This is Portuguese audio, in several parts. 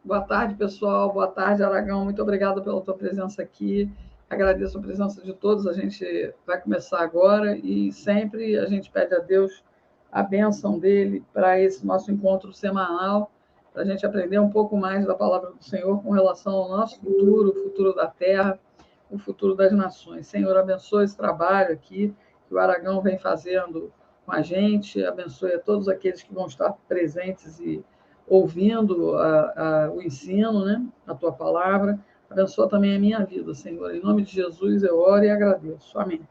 Boa tarde, pessoal. Boa tarde, Aragão. Muito obrigada pela tua presença aqui. Agradeço a presença de todos. A gente vai começar agora e sempre a gente pede a Deus a bênção dele para esse nosso encontro semanal, para a gente aprender um pouco mais da palavra do Senhor com relação ao nosso futuro, o futuro da terra, o futuro das nações. Senhor, abençoe esse trabalho aqui que o Aragão vem fazendo com a gente, abençoe a todos aqueles que vão estar presentes e ouvindo o ensino, né? A tua palavra. Abençoa também a minha vida, Senhor. Em nome de Jesus eu oro e agradeço. Amém.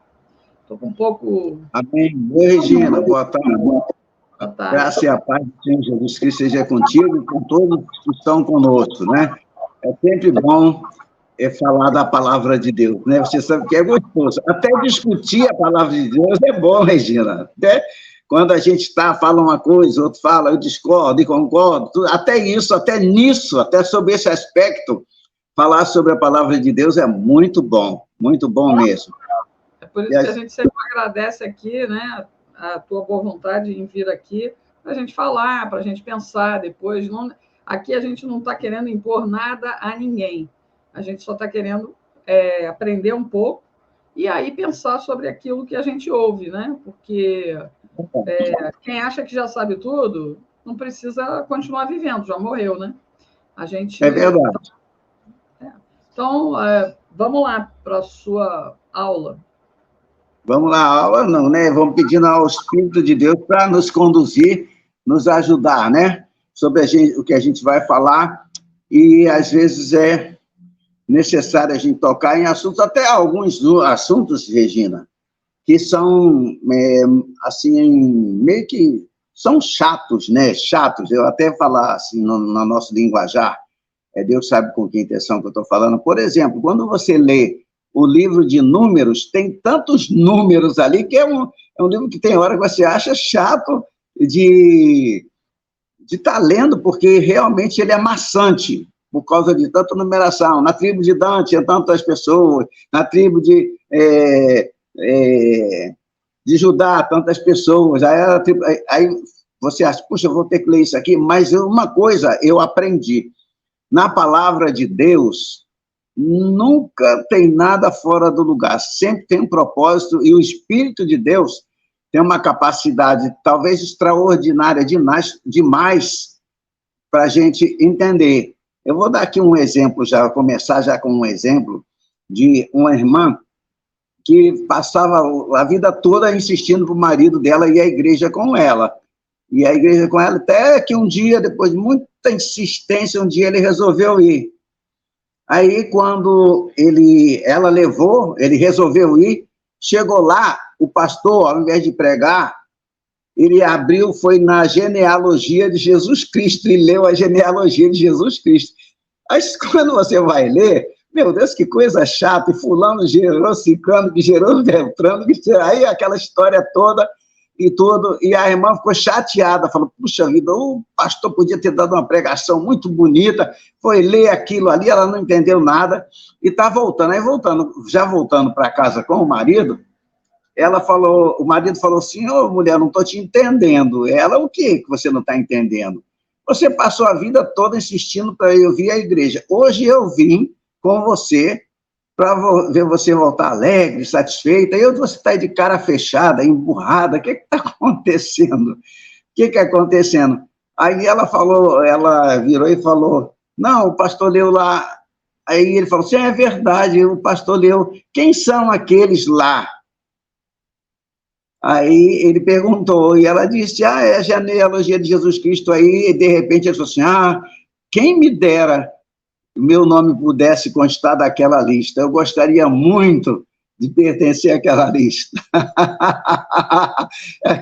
Estou com um pouco... Amém. Oi, Regina. Boa tarde. Boa tarde. Graça e a paz do Senhor Jesus Cristo seja contigo e com todos que estão conosco, né? É sempre bom falar da palavra de Deus, né? Você sabe que é gostoso. Até discutir a palavra de Deus é bom, Regina. Até quando a gente fala uma coisa, outro fala, eu discordo e concordo, até isso, até nisso, até sobre esse aspecto, falar sobre a palavra de Deus é muito bom mesmo. É por isso que a gente sempre agradece aqui, né, a tua boa vontade em vir aqui, para a gente falar, para a gente pensar depois. Aqui a gente não está querendo impor nada a ninguém, a gente só está querendo aprender um pouco e aí pensar sobre aquilo que a gente ouve, né? Porque quem acha que já sabe tudo não precisa continuar vivendo, já morreu, né? A gente... É verdade. Então, vamos lá para a sua aula. Vamos lá, aula não, né? Vamos pedindo ao Espírito de Deus para nos conduzir, nos ajudar, né? Sobre o que a gente vai falar, e às vezes é necessário a gente tocar em assuntos, até alguns assuntos, Regina, que são, assim, meio que são chatos, né? Chatos, eu até falar assim no nosso linguajar, Deus sabe com que intenção que eu estou falando. Por exemplo, quando você lê o livro de Números, tem tantos números ali, que é um livro que tem hora que você acha chato de estar lendo, porque realmente ele é maçante, por causa de tanta numeração. Na tribo de Dan tinha tantas pessoas, na tribo de Judá, tantas pessoas. Aí você acha, puxa, eu vou ter que ler isso aqui, mas uma coisa eu aprendi, na palavra de Deus, nunca tem nada fora do lugar, sempre tem um propósito, e o Espírito de Deus tem uma capacidade, talvez extraordinária demais para a gente entender. Eu vou dar aqui um exemplo, começar já com um exemplo de uma irmã que passava a vida toda insistindo para o marido dela ir à igreja com ela. E a igreja com ela, até que um dia, depois de muita insistência, um dia ele resolveu ir. Aí, quando ele resolveu ir, chegou lá, o pastor, ao invés de pregar, ele foi na genealogia de Jesus Cristo e leu a genealogia de Jesus Cristo. Aí, quando você vai ler, meu Deus, que coisa chata, e fulano gerou ciclano, que gerou beltrano, aí aquela história toda e tudo, e a irmã ficou chateada, falou, puxa vida, o pastor podia ter dado uma pregação muito bonita, foi ler aquilo ali, ela não entendeu nada, e está voltando. Aí voltando para casa com o marido, o marido falou assim, ô mulher, não estou te entendendo. Ela, o que você não está entendendo? Você passou a vida toda insistindo para eu vir à igreja, hoje eu vim com você, para ver você voltar alegre, satisfeita, e você está de cara fechada, emburrada, o que está acontecendo? O que está acontecendo? Aí ela virou e falou, não, o pastor leu lá, aí ele falou assim, é verdade, o pastor leu, quem são aqueles lá? Aí ele perguntou, e ela disse, é a genealogia de Jesus Cristo, aí, e de repente ele falou assim, quem me dera o meu nome pudesse constar daquela lista. Eu gostaria muito de pertencer àquela lista.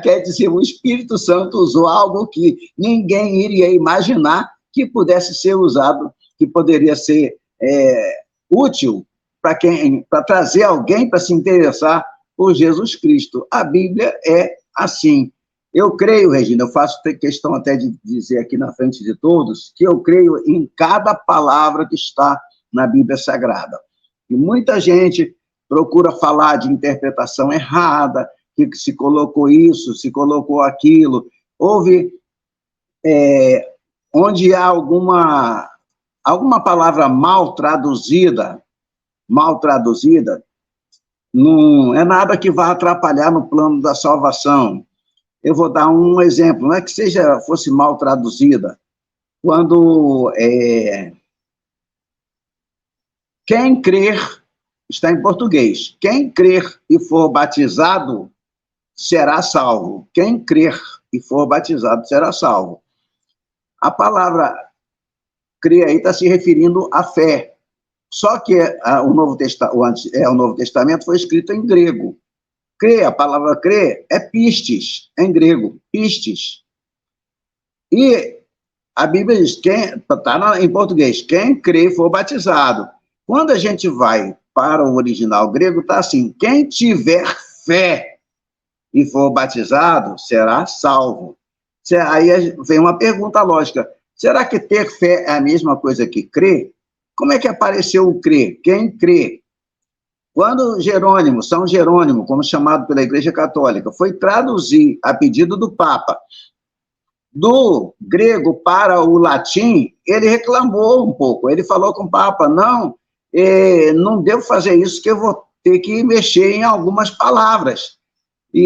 Quer dizer, o Espírito Santo usou algo que ninguém iria imaginar que pudesse ser usado, que poderia ser útil para trazer alguém para se interessar por Jesus Cristo. A Bíblia é assim. Eu creio, Regina, eu faço questão até de dizer aqui na frente de todos, que eu creio em cada palavra que está na Bíblia Sagrada. E muita gente procura falar de interpretação errada, que se colocou isso, se colocou aquilo. Onde há alguma alguma palavra mal traduzida, não é nada que vá atrapalhar no plano da salvação. Eu vou dar um exemplo, não é que fosse mal traduzida. Quando quem crer, está em português, quem crer e for batizado será salvo. Quem crer e for batizado será salvo. A palavra crer aí está se referindo à fé. Só que o Novo Testamento foi escrito em grego. Crer, a palavra crer é pistis, em grego, pistis. E a Bíblia diz, está em português, quem crer e for batizado. Quando a gente vai para o original grego, está assim, quem tiver fé e for batizado, será salvo. Aí vem uma pergunta lógica, será que ter fé é a mesma coisa que crer? Como é que apareceu o crer? Quem crê? Quando Jerônimo, São Jerônimo, como chamado pela Igreja Católica, foi traduzir a pedido do Papa do grego para o latim, ele reclamou um pouco. Ele falou com o Papa, não devo fazer isso, que eu vou ter que mexer em algumas palavras.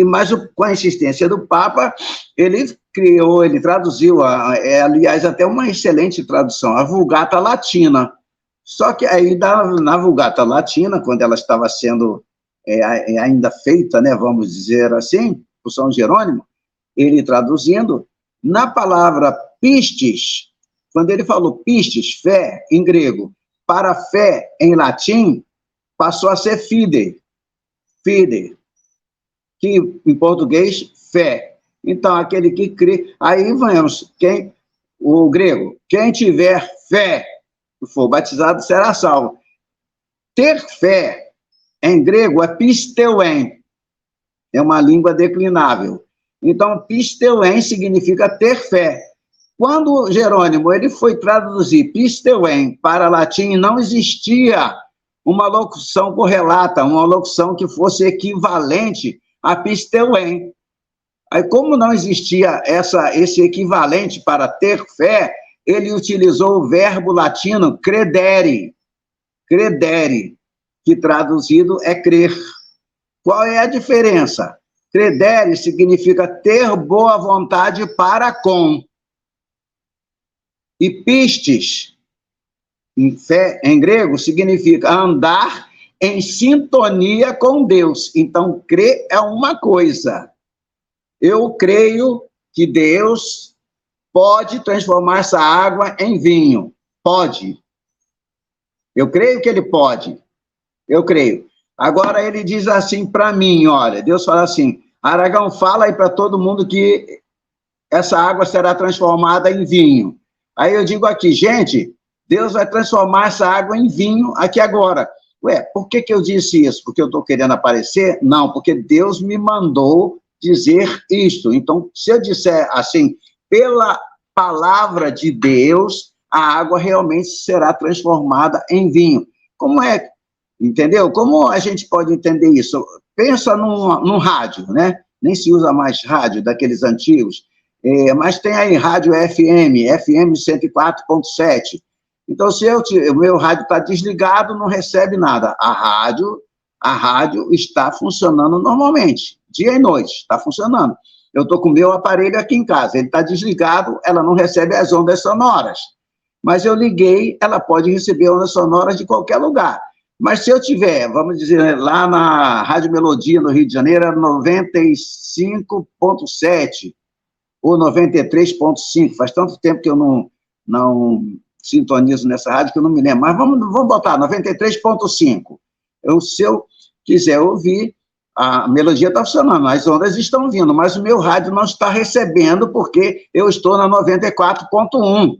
Mas com a insistência do Papa, ele traduziu, aliás, até uma excelente tradução, a Vulgata Latina. Só que aí, na Vulgata Latina, quando ela estava sendo ainda feita, né, vamos dizer assim, por São Jerônimo, ele traduzindo, na palavra pistis, quando ele falou pistis, fé, em grego, para fé, em latim, passou a ser fide, que em português, fé. Então, aquele que crê, aí vamos, o grego, quem tiver fé, for batizado, será salvo. Ter fé, em grego, é pisteuen, é uma língua declinável. Então, pisteuen significa ter fé. Quando Jerônimo ele foi traduzir pisteuen para latim, não existia uma locução correlata, uma locução que fosse equivalente a pisteuen. Aí, como não existia esse equivalente para ter fé, ele utilizou o verbo latino credere, que traduzido é crer. Qual é a diferença? Credere significa ter boa vontade para com. E pistis, em grego, significa andar em sintonia com Deus. Então, crer é uma coisa. Eu creio que Deus pode transformar essa água em vinho. Pode. Eu creio que ele pode. Eu creio. Agora ele diz assim para mim, olha, Deus fala assim, Aragão, fala aí para todo mundo que essa água será transformada em vinho. Aí eu digo aqui, gente, Deus vai transformar essa água em vinho aqui agora. Ué, por que eu disse isso? Porque eu estou querendo aparecer? Não, porque Deus me mandou dizer isto. Então, se eu disser assim, pela palavra de Deus, a água realmente será transformada em vinho. Como é, entendeu? Como a gente pode entender isso? Pensa num rádio, né? Nem se usa mais rádio daqueles antigos, mas tem aí rádio FM 104.7. Então, se o meu rádio está desligado, não recebe nada. A rádio está funcionando normalmente, dia e noite, está funcionando. Eu estou com o meu aparelho aqui em casa, ele está desligado, ela não recebe as ondas sonoras. Mas eu liguei, ela pode receber ondas sonoras de qualquer lugar. Mas se eu tiver, vamos dizer, lá na Rádio Melodia, no Rio de Janeiro, 95.7 ou 93.5, faz tanto tempo que eu não sintonizo nessa rádio que eu não me lembro, mas vamos botar 93.5. Se eu quiser ouvir, a melodia está funcionando, as ondas estão vindo, mas o meu rádio não está recebendo porque eu estou na 94.1.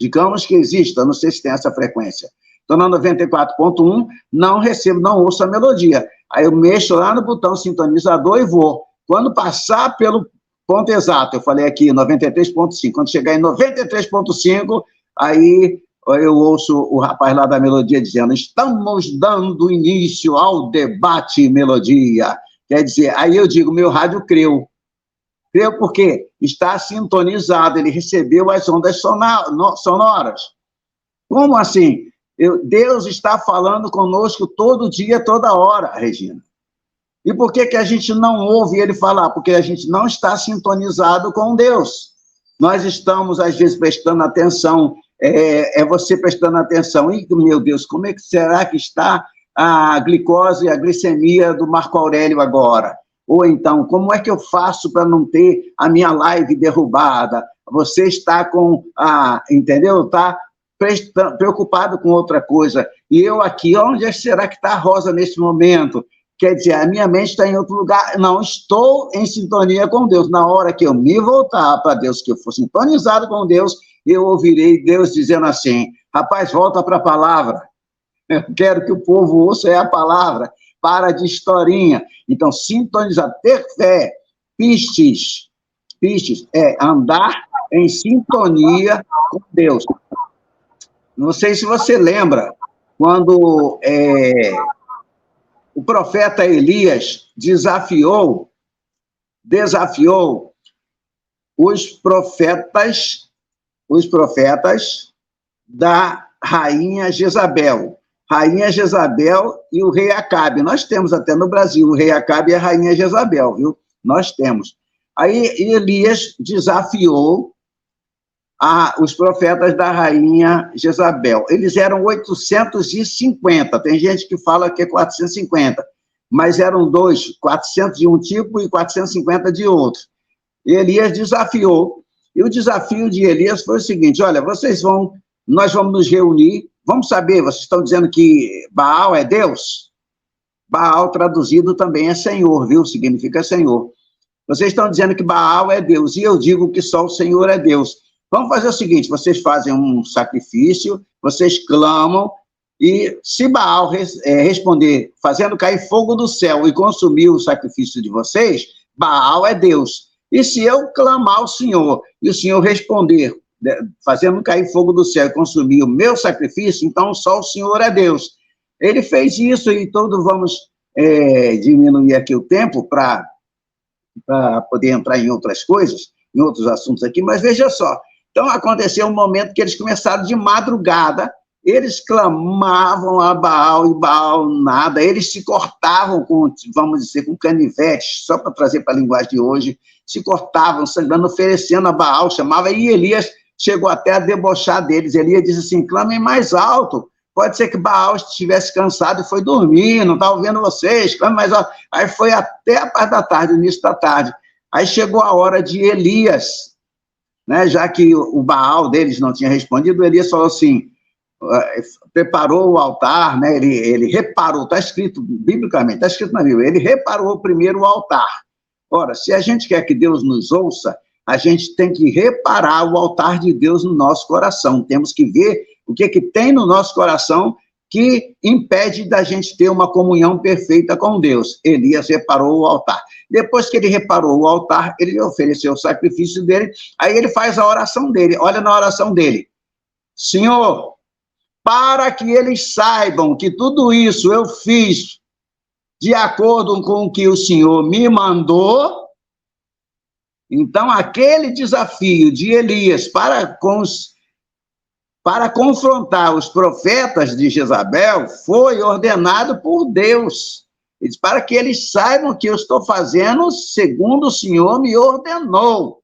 Digamos que exista, não sei se tem essa frequência. Estou na 94.1, não recebo, não ouço a melodia. Aí eu mexo lá no botão sintonizador e vou. Quando passar pelo ponto exato, eu falei aqui 93.5, quando chegar em 93.5, aí eu ouço o rapaz lá da melodia dizendo, estamos dando início ao debate melodia. Quer dizer, aí eu digo, meu rádio creu. Creu porque está sintonizado, ele recebeu as ondas sonoras. Como assim? Deus está falando conosco todo dia, toda hora, Regina. E por que a gente não ouve ele falar? Porque a gente não está sintonizado com Deus. Nós estamos, às vezes, prestando atenção, você prestando atenção. E, meu Deus, como é que será que está a glicose e a glicemia do Marco Aurélio agora? Ou então, como é que eu faço para não ter a minha live derrubada? Você está entendeu? Está preocupado com outra coisa. E eu aqui, onde será que está a Rosa nesse momento? Quer dizer, a minha mente está em outro lugar. Não estou em sintonia com Deus. Na hora que eu me voltar para Deus, que eu for sintonizado com Deus, eu ouvirei Deus dizendo assim: rapaz, volta para a palavra. Eu quero que o povo ouça a palavra. Para de historinha. Então, sintonizar, ter fé, pistes é andar em sintonia com Deus. Não sei se você lembra, quando o profeta Elias desafiou os profetas da rainha Jezabel. Rainha Jezabel e o rei Acabe. Nós temos até no Brasil o rei Acabe e a rainha Jezabel, viu? Nós temos. Aí Elias desafiou os profetas da rainha Jezabel. Eles eram 850, tem gente que fala que é 450, mas eram 400 de um tipo e 450 de outro. E Elias desafiou, e o desafio de Elias foi o seguinte: olha, nós vamos nos reunir, vamos saber, vocês estão dizendo que Baal é Deus? Baal traduzido também é Senhor, viu? Significa Senhor. Vocês estão dizendo que Baal é Deus, e eu digo que só o Senhor é Deus. Vamos fazer o seguinte: vocês fazem um sacrifício, vocês clamam, e se Baal responder, fazendo cair fogo do céu e consumir o sacrifício de vocês, Baal é Deus. E se eu clamar ao Senhor, e o Senhor responder, fazendo cair fogo do céu e consumir o meu sacrifício, então só o Senhor é Deus. Ele fez isso, e vamos diminuir aqui o tempo para poder entrar em outras coisas, em outros assuntos aqui, mas veja só. Então, aconteceu um momento que eles começaram de madrugada, eles clamavam a Baal, e Baal nada, eles se cortavam com canivetes, só para trazer para a linguagem de hoje, se cortavam, sangrando, oferecendo a Baal, chamava, e Elias chegou até a debochar deles. Elias disse assim: clamem mais alto, pode ser que Baal estivesse cansado e foi dormir, não estava ouvindo vocês, clamem mais alto. Aí foi até a parte da tarde, o início da tarde, aí chegou a hora de Elias, né, já que o Baal deles não tinha respondido, Elias falou assim, preparou o altar, né, ele reparou, está escrito biblicamente, está escrito na Bíblia, ele reparou primeiro o altar. Ora, se a gente quer que Deus nos ouça, a gente tem que reparar o altar de Deus no nosso coração, temos que ver o que tem no nosso coração que impede da gente ter uma comunhão perfeita com Deus. Elias reparou o altar. Depois que ele reparou o altar, ele ofereceu o sacrifício dele, aí ele faz a oração dele. Olha na oração dele: Senhor, para que eles saibam que tudo isso eu fiz de acordo com o que o Senhor me mandou. Então, aquele desafio de Elias para confrontar os profetas de Jezabel foi ordenado por Deus. Ele diz, para que eles saibam que eu estou fazendo segundo o Senhor me ordenou.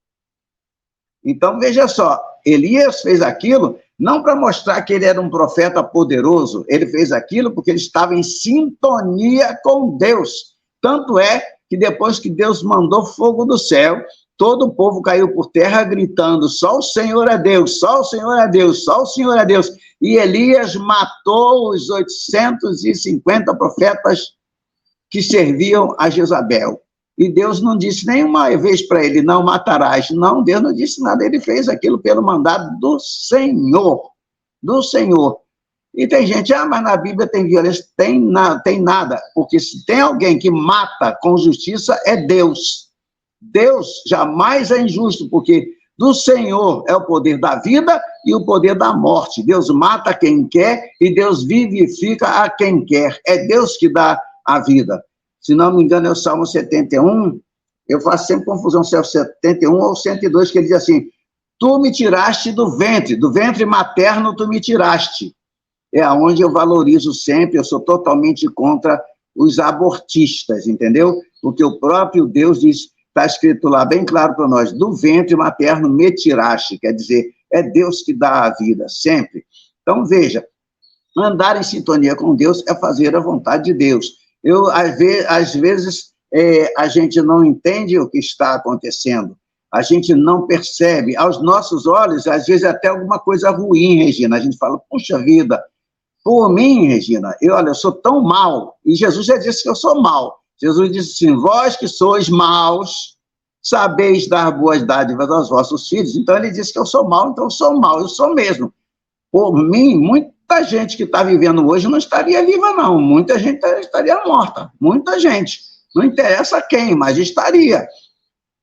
Então, veja só, Elias fez aquilo não para mostrar que ele era um profeta poderoso, ele fez aquilo porque ele estava em sintonia com Deus. Tanto é que depois que Deus mandou fogo do céu, todo o povo caiu por terra gritando, só o Senhor é Deus, só o Senhor é Deus, só o Senhor é Deus. E Elias matou os 850 profetas que serviam a Jezabel. E Deus não disse nenhuma vez para ele, não matarás. Não, Deus não disse nada, ele fez aquilo pelo mandado do Senhor. Do Senhor. E tem gente, mas na Bíblia tem violência. Tem nada, porque se tem alguém que mata com justiça, é Deus. Deus jamais é injusto, porque do Senhor é o poder da vida e o poder da morte. Deus mata quem quer e Deus vivifica a quem quer. É Deus que dá a vida. Se não me engano, é o Salmo 71, eu faço sempre confusão se é o 71 ou o 102, que ele diz assim, tu me tiraste do ventre materno tu me tiraste. É aonde eu valorizo sempre, eu sou totalmente contra os abortistas, entendeu? Porque o próprio Deus diz, está escrito lá bem claro para nós, do ventre materno me tiraste, quer dizer, é Deus que dá a vida, sempre. Então, veja, andar em sintonia com Deus é fazer a vontade de Deus. Às vezes, a gente não entende o que está acontecendo, a gente não percebe, aos nossos olhos, às vezes até alguma coisa ruim, Regina, a gente fala, puxa vida, por mim, Regina, eu sou tão mal, e Jesus já disse que eu sou mal. Jesus disse assim, vós que sois maus, sabeis dar boas dádivas aos vossos filhos. Então, ele disse que eu sou mal, então eu sou mal, eu sou mesmo. Por mim, muita gente que está vivendo hoje não estaria viva, não. Muita gente estaria morta, muita gente. Não interessa quem, mas estaria.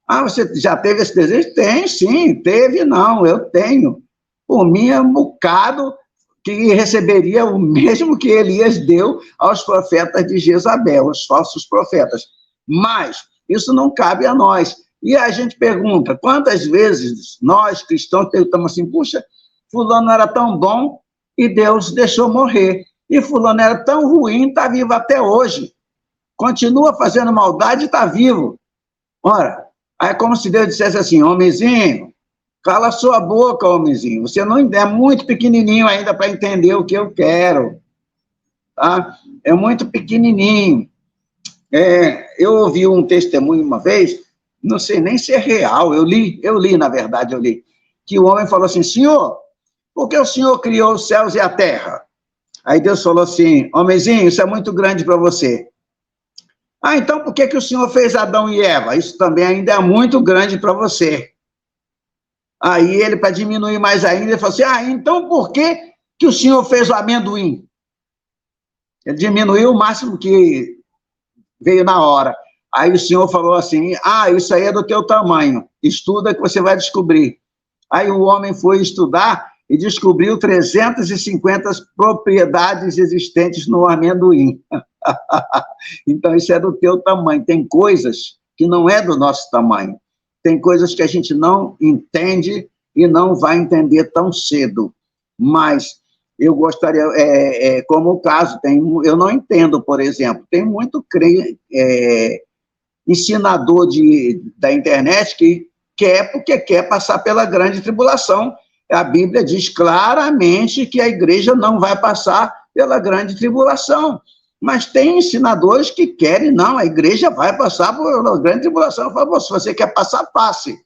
Ah, você já teve esse desejo? Tem, sim, teve, não, eu tenho. Por mim, é um bocado que receberia o mesmo que Elias deu aos profetas de Jezabel, os falsos profetas. Mas isso não cabe a nós. E a gente pergunta, quantas vezes nós, cristãos, perguntamos assim, puxa, fulano era tão bom e Deus deixou morrer. E fulano era tão ruim, está vivo até hoje. Continua fazendo maldade e está vivo. Ora, é como se Deus dissesse assim, homenzinho, cala sua boca, homenzinho. Você não é muito pequenininho ainda para entender o que eu quero. Tá? É muito pequenininho. Eu ouvi um testemunho uma vez, não sei nem se é real, eu li, na verdade, que o homem falou assim, Senhor, por que o Senhor criou os céus e a terra? Aí Deus falou assim, homenzinho, isso é muito grande para você. Ah, então por que o Senhor fez Adão e Eva? Isso também ainda é muito grande para você. Aí ele, para diminuir mais ainda, ele falou assim, então por que o Senhor fez o amendoim? Ele diminuiu o máximo que veio na hora. Aí o Senhor falou assim, isso aí é do teu tamanho, estuda que você vai descobrir. Aí o homem foi estudar e descobriu 350 propriedades existentes no amendoim. Então, isso é do teu tamanho. Tem coisas que não é do nosso tamanho. Tem coisas que a gente não entende e não vai entender tão cedo. Mas eu gostaria, como o caso, eu não entendo, por exemplo, tem muito ensinador da internet que porque quer passar pela grande tribulação. A Bíblia diz claramente que a igreja não vai passar pela grande tribulação. Mas tem ensinadores que querem, não, a igreja vai passar pela grande tribulação. Eu falo, se você quer passar, passe.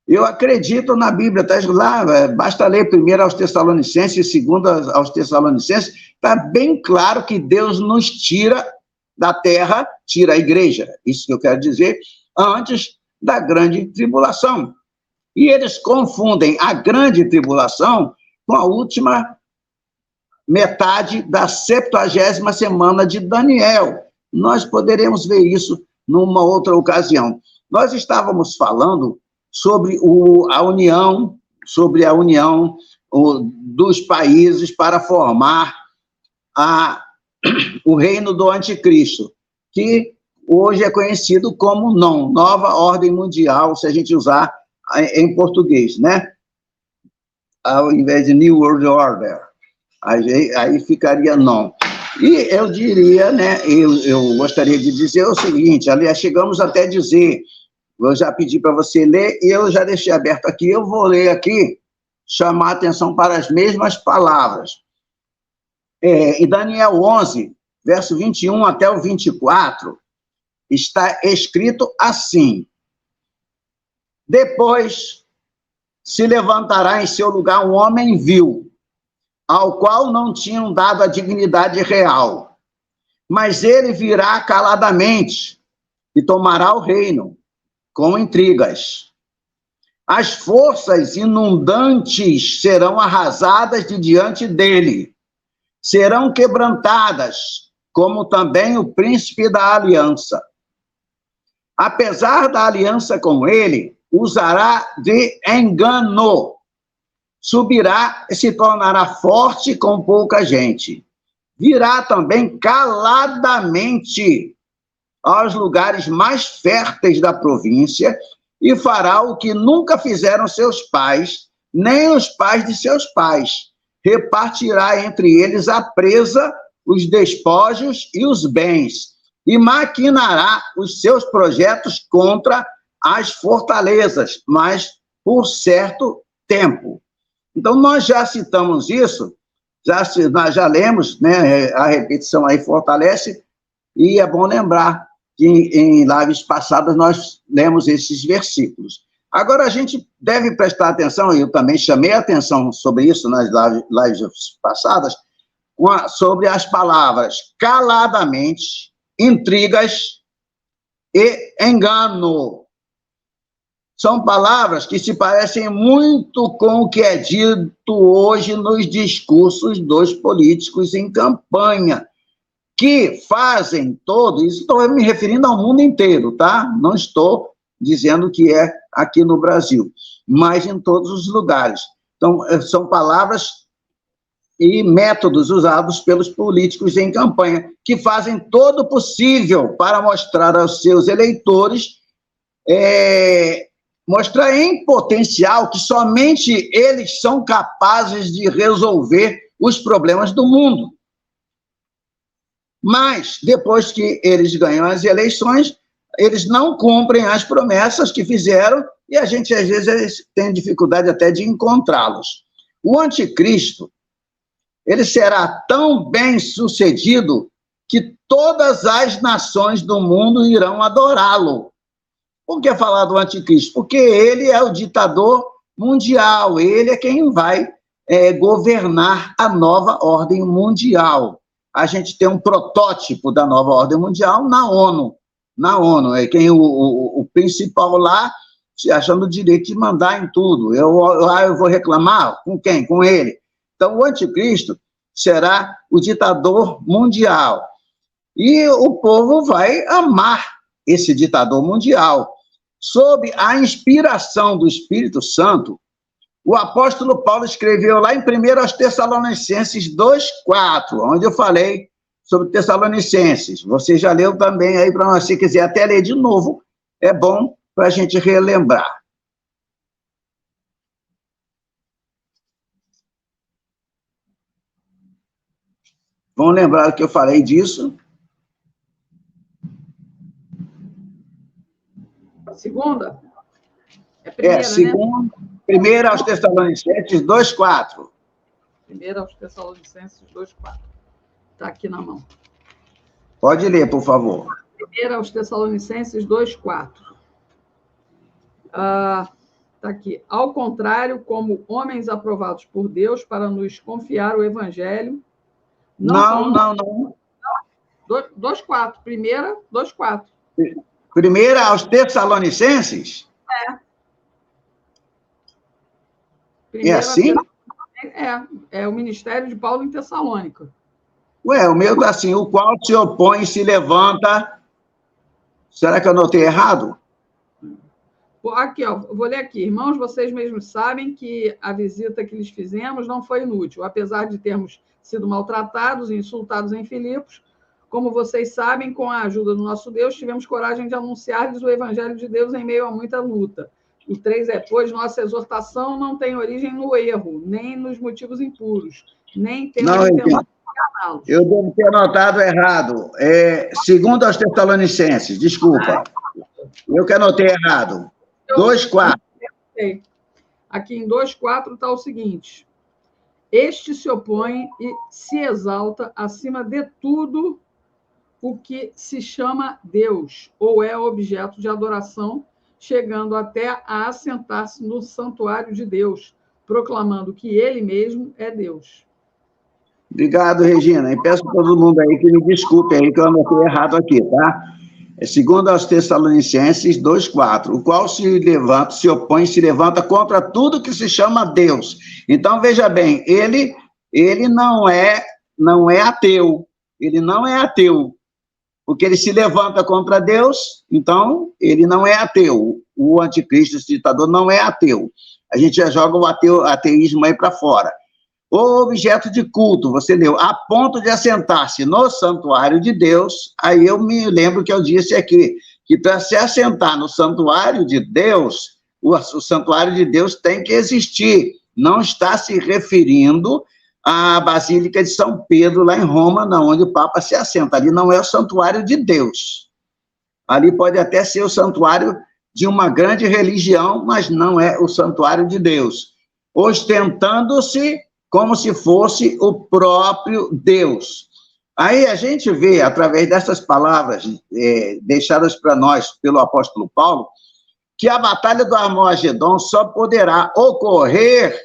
Eu acredito na Bíblia, está lá, basta ler primeiro aos Tessalonicenses e segundo aos Tessalonicenses, está bem claro que Deus nos tira da terra, tira a igreja, isso que eu quero dizer, antes da grande tribulação. E eles confundem a grande tribulação com a última metade da 70ª semana de Daniel. Nós poderemos ver isso numa outra ocasião. Nós estávamos falando sobre a união dos países para formar o reino do anticristo, que hoje é conhecido como Nova Ordem Mundial, se a gente usar em português, né? Ao invés de New World Order. Aí ficaria não. E eu diria, né, eu gostaria de dizer o seguinte, aliás, chegamos até a dizer, eu já pedi para você ler, e eu já deixei aberto aqui, eu vou ler aqui, chamar a atenção para as mesmas palavras. Em Daniel 11, verso 21 até o 24, está escrito assim, depois se levantará em seu lugar um homem vil, ao qual não tinham dado a dignidade real. Mas ele virá caladamente e tomará o reino com intrigas. As forças inundantes serão arrasadas de diante dele, serão quebrantadas, como também o príncipe da aliança. Apesar da aliança com ele, usará de engano, subirá e se tornará forte com pouca gente. Virá também caladamente aos lugares mais férteis da província e fará o que nunca fizeram seus pais, nem os pais de seus pais. Repartirá entre eles a presa, os despojos e os bens, e maquinará os seus projetos contra as fortalezas, mas por certo tempo. Então, nós já citamos isso, nós já lemos, né, a repetição aí fortalece, e é bom lembrar que em lives passadas nós lemos esses versículos. Agora, a gente deve prestar atenção, e eu também chamei a atenção sobre isso nas lives passadas, sobre as palavras caladamente, intrigas e engano. São palavras que se parecem muito com o que é dito hoje nos discursos dos políticos em campanha, que fazem todo, isso estou me referindo ao mundo inteiro, tá? Não estou dizendo que é aqui no Brasil, mas em todos os lugares. Então, são palavras e métodos usados pelos políticos em campanha, que fazem todo o possível para mostrar aos seus eleitores, mostrar em potencial que somente eles são capazes de resolver os problemas do mundo. Mas, depois que eles ganham as eleições, eles não cumprem as promessas que fizeram e a gente, às vezes, tem dificuldade até de encontrá-los. O anticristo, ele será tão bem-sucedido que todas as nações do mundo irão adorá-lo. Por que falar do anticristo? Porque ele é o ditador mundial, ele é quem vai governar a nova ordem mundial. A gente tem um protótipo da nova ordem mundial na ONU. Na ONU, é quem o principal lá, se achando o direito de mandar em tudo. Eu vou reclamar? Com quem? Com ele. Então, o anticristo será o ditador mundial. E o povo vai amar esse ditador mundial. Sob a inspiração do Espírito Santo, o apóstolo Paulo escreveu lá em 1 Tessalonicenses 2,4, onde eu falei sobre Tessalonicenses. Você já leu também aí, para você quiser até ler de novo, é bom para a gente relembrar. Vão lembrar que eu falei disso? A segunda? É a primeira, segunda. Né? 1 aos Tessalonicenses 2,4. 1 aos Tessalonicenses 2,4. Está aqui na mão. Pode ler, por favor. 1 aos Tessalonicenses 2,4. Está aqui. Ao contrário, como homens aprovados por Deus para nos confiar o evangelho. Não. 2,4. Primeira, 2,4. 1 aos Tessalonicenses? É assim? É o ministério de Paulo em Tessalônica. Ué, o meu está assim, o qual se opõe e se levanta. Será que eu anotei errado? Aqui, ó, vou ler aqui. Irmãos, vocês mesmos sabem que a visita que lhes fizemos não foi inútil, apesar de termos sido maltratados e insultados em Filipos. Como vocês sabem, com a ajuda do nosso Deus, tivemos coragem de anunciar-lhes o evangelho de Deus em meio a muita luta. O 3 é, pois, nossa exortação não tem origem no erro, nem nos motivos impuros, nem temos intenção de enganá-los. Eu devo ter anotado errado. 2 aos Tessalonicenses, desculpa. Eu que anotei errado. 2,4. Aqui em 2,4 está o seguinte. Este se opõe e se exalta acima de tudo o que se chama Deus, ou é objeto de adoração, chegando até a assentar-se no santuário de Deus, proclamando que ele mesmo é Deus. Obrigado, Regina. E peço a todo mundo aí que me desculpe aí que eu anotei errado aqui, tá? 2 aos Tessalonicenses 2,4, o qual se opõe e se levanta contra tudo que se chama Deus. Então, veja bem, ele não é ateu, ele não é ateu, porque ele se levanta contra Deus, então ele não é ateu. O anticristo, esse ditador, não é ateu. A gente já joga o ateísmo aí para fora. O objeto de culto, você leu, a ponto de assentar-se no santuário de Deus, aí eu me lembro que eu disse aqui, que para se assentar no santuário de Deus, o santuário de Deus tem que existir. Não está se referindo à Basílica de São Pedro, lá em Roma, não, onde o Papa se assenta. Ali não é o santuário de Deus. Ali pode até ser o santuário de uma grande religião, mas não é o santuário de Deus, ostentando-se como se fosse o próprio Deus. Aí a gente vê, através dessas palavras deixadas para nós pelo apóstolo Paulo, que a batalha do Armagedon só poderá ocorrer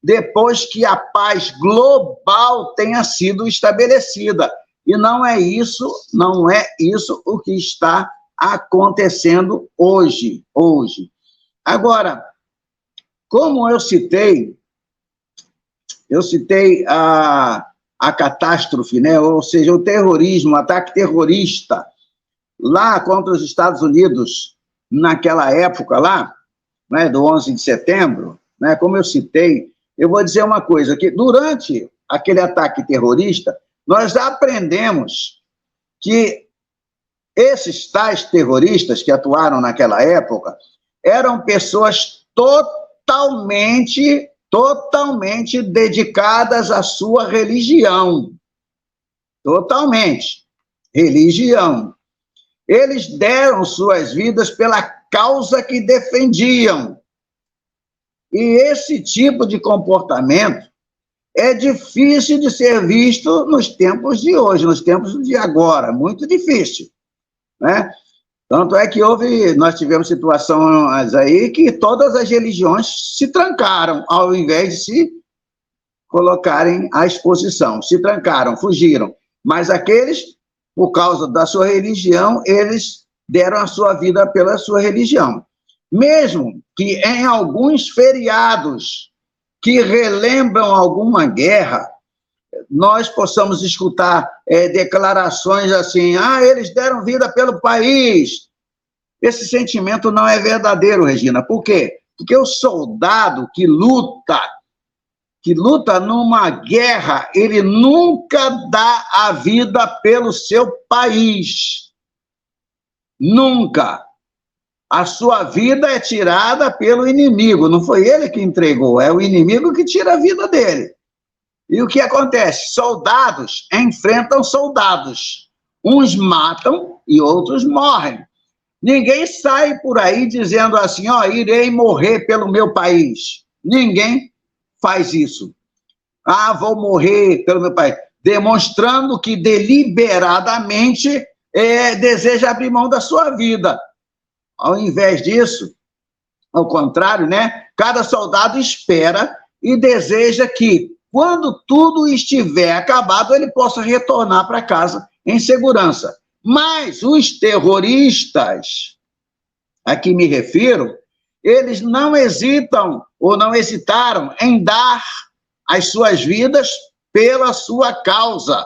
depois que a paz global tenha sido estabelecida. E não é isso o que está acontecendo hoje. Agora, como eu citei a catástrofe, né? Ou seja, o terrorismo, o ataque terrorista lá contra os Estados Unidos, naquela época lá, né, do 11 de setembro, né, como eu citei, eu vou dizer uma coisa, que durante aquele ataque terrorista, nós aprendemos que esses tais terroristas que atuaram naquela época eram pessoas totalmente dedicadas à sua religião. Totalmente. Religião. Eles deram suas vidas pela causa que defendiam. E esse tipo de comportamento é difícil de ser visto nos tempos de hoje, nos tempos de agora, muito difícil, né? Tanto é que nós tivemos situações aí que todas as religiões se trancaram, ao invés de se colocarem à exposição, se trancaram, fugiram. Mas aqueles, por causa da sua religião, eles deram a sua vida pela sua religião. Mesmo que em alguns feriados que relembram alguma guerra, nós possamos escutar declarações assim, eles deram vida pelo país. Esse sentimento não é verdadeiro, Regina. Por quê? Porque o soldado que luta numa guerra, ele nunca dá a vida pelo seu país. Nunca. A sua vida é tirada pelo inimigo. Não foi ele que entregou, é o inimigo que tira a vida dele. E o que acontece? Soldados enfrentam soldados. Uns matam e outros morrem. Ninguém sai por aí dizendo assim, irei morrer pelo meu país. Ninguém faz isso. Vou morrer pelo meu país. Demonstrando que deliberadamente deseja abrir mão da sua vida. Ao invés disso, ao contrário, né? Cada soldado espera e deseja que, quando tudo estiver acabado, ele possa retornar para casa em segurança. Mas os terroristas, a que me refiro, eles não hesitam ou não hesitaram em dar as suas vidas pela sua causa.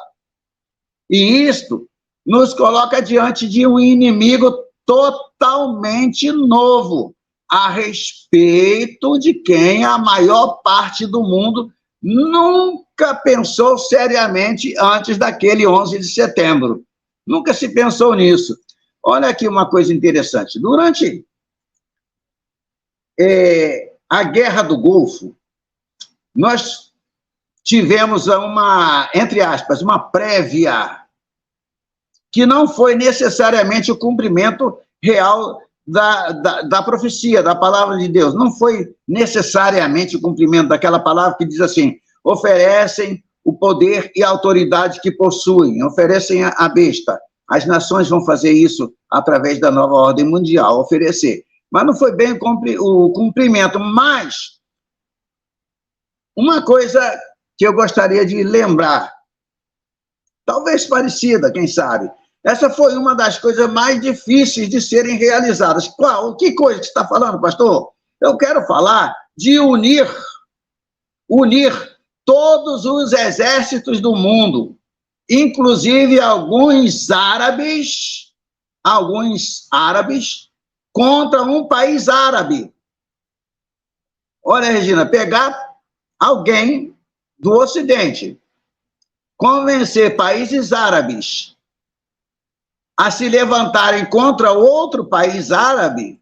E isto nos coloca diante de um inimigo totalmente novo, a respeito de quem a maior parte do mundo nunca pensou seriamente antes daquele 11 de setembro. Nunca se pensou nisso. Olha aqui uma coisa interessante. Durante a Guerra do Golfo, nós tivemos entre aspas, uma prévia, que não foi necessariamente o cumprimento real da profecia, da palavra de Deus. Não foi necessariamente o cumprimento daquela palavra que diz assim, oferecem o poder e a autoridade que possuem, oferecem a besta. As nações vão fazer isso através da nova ordem mundial, oferecer. Mas não foi bem o cumprimento. Mas uma coisa que eu gostaria de lembrar, talvez parecida, quem sabe, essa foi uma das coisas mais difíceis de serem realizadas. Qual? Que coisa que você está falando, pastor? Eu quero falar de unir todos os exércitos do mundo, inclusive alguns árabes, contra um país árabe. Olha, Regina, pegar alguém do Ocidente, convencer países árabes a se levantarem contra outro país árabe,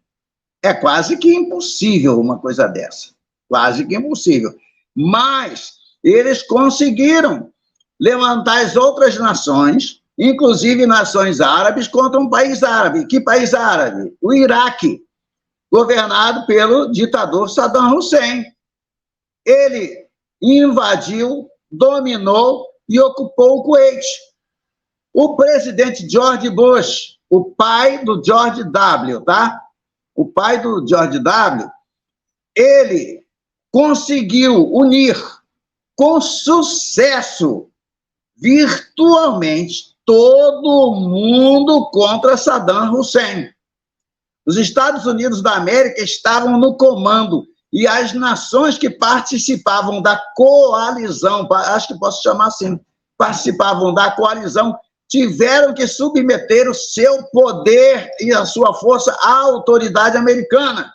é quase que impossível uma coisa dessa. Quase que impossível. Mas eles conseguiram levantar as outras nações, inclusive nações árabes, contra um país árabe. Que país árabe? O Iraque, governado pelo ditador Saddam Hussein. Ele invadiu, dominou e ocupou o Kuwait. O presidente George Bush, o pai do George W., tá? O pai do George W., ele conseguiu unir com sucesso, virtualmente, todo mundo contra Saddam Hussein. Os Estados Unidos da América estavam no comando e as nações que participavam da coalizão, acho que posso chamar assim, participavam da coalizão, tiveram que submeter o seu poder e a sua força à autoridade americana.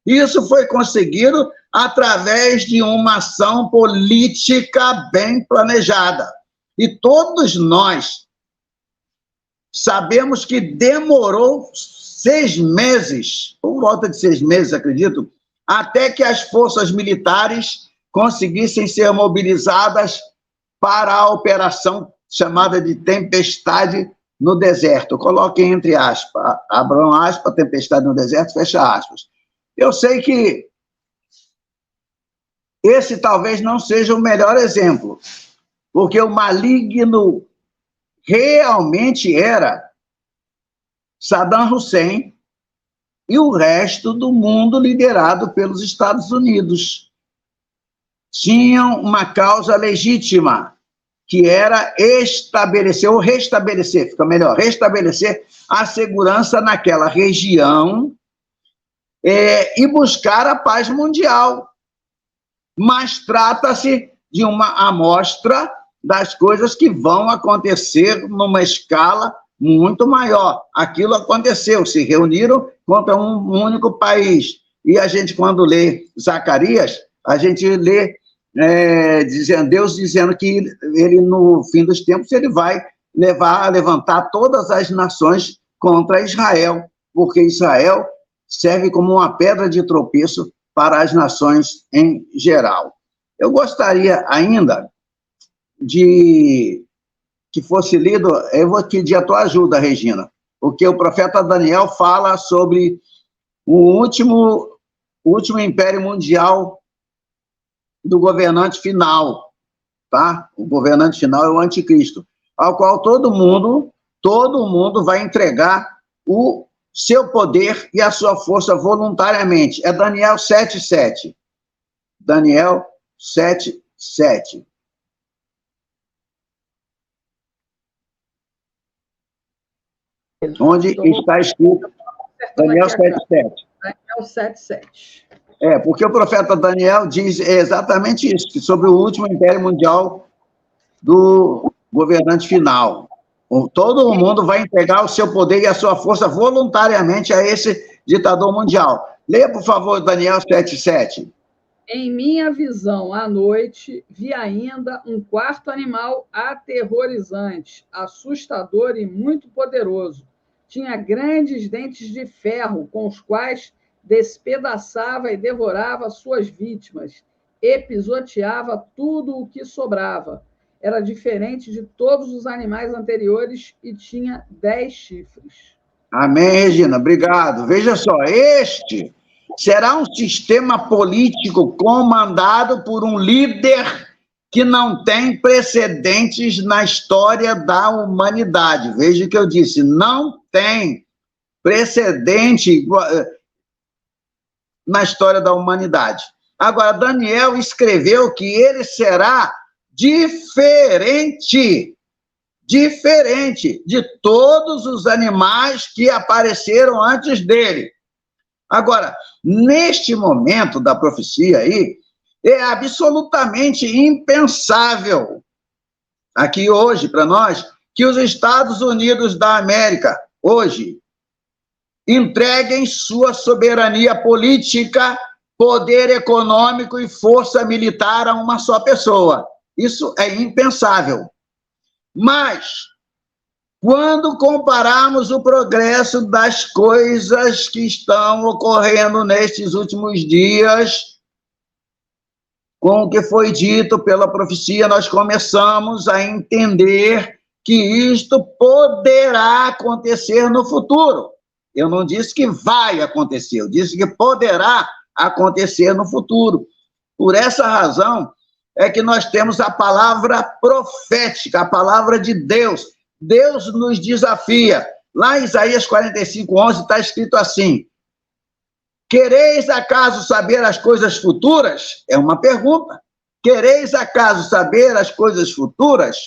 Isso foi conseguido através de uma ação política bem planejada. E todos nós sabemos que demorou 6 meses, por volta de 6 meses, acredito, até que as forças militares conseguissem ser mobilizadas para a operação chamada de Tempestade no Deserto. Coloquem entre aspas, abram aspas, Tempestade no Deserto, fecha aspas. Eu sei que esse talvez não seja o melhor exemplo, porque o maligno realmente era Saddam Hussein e o resto do mundo liderado pelos Estados Unidos. Tinham uma causa legítima, que era estabelecer, ou restabelecer, fica melhor, restabelecer a segurança naquela região e buscar a paz mundial. Mas trata-se de uma amostra das coisas que vão acontecer numa escala muito maior. Aquilo aconteceu, se reuniram contra um único país. E a gente, quando lê Zacarias, a gente lê Deus dizendo que ele, no fim dos tempos, ele vai levantar todas as nações contra Israel, porque Israel serve como uma pedra de tropeço para as nações em geral. Eu gostaria ainda de que fosse lido, eu vou pedir a tua ajuda, Regina, porque o profeta Daniel fala sobre o último império mundial do governante final, tá? O governante final é o anticristo, ao qual todo mundo vai entregar o seu poder e a sua força voluntariamente. É Daniel 7:7. Daniel 7:7. Onde está escrito Daniel 7:7. Daniel 7:7. Porque o profeta Daniel diz exatamente isso, que sobre o último império mundial do governante final. Todo mundo vai entregar o seu poder e a sua força voluntariamente a esse ditador mundial. Leia, por favor, Daniel 7:7. Em minha visão, à noite, vi ainda um quarto animal aterrorizante, assustador e muito poderoso. Tinha grandes dentes de ferro, com os quais despedaçava e devorava suas vítimas, e pisoteava tudo o que sobrava. Era diferente de todos os animais anteriores e tinha 10 chifres. Amém, Regina, obrigado. Veja só, este será um sistema político comandado por um líder que não tem precedentes na história da humanidade. Veja o que eu disse, não tem precedente na história da humanidade. Agora, Daniel escreveu que ele será diferente de todos os animais que apareceram antes dele. Agora, neste momento da profecia aí, é absolutamente impensável, aqui hoje, para nós, que os Estados Unidos da América, hoje, entreguem sua soberania política, poder econômico e força militar a uma só pessoa. Isso é impensável. Mas quando compararmos o progresso das coisas que estão ocorrendo nestes últimos dias com o que foi dito pela profecia, nós começamos a entender que isto poderá acontecer no futuro. Eu não disse que vai acontecer, eu disse que poderá acontecer no futuro. Por essa razão é que nós temos a palavra profética, a palavra de Deus. Deus nos desafia. Lá em Isaías 45:11 está escrito assim: quereis acaso saber as coisas futuras? É uma pergunta. Quereis acaso saber as coisas futuras?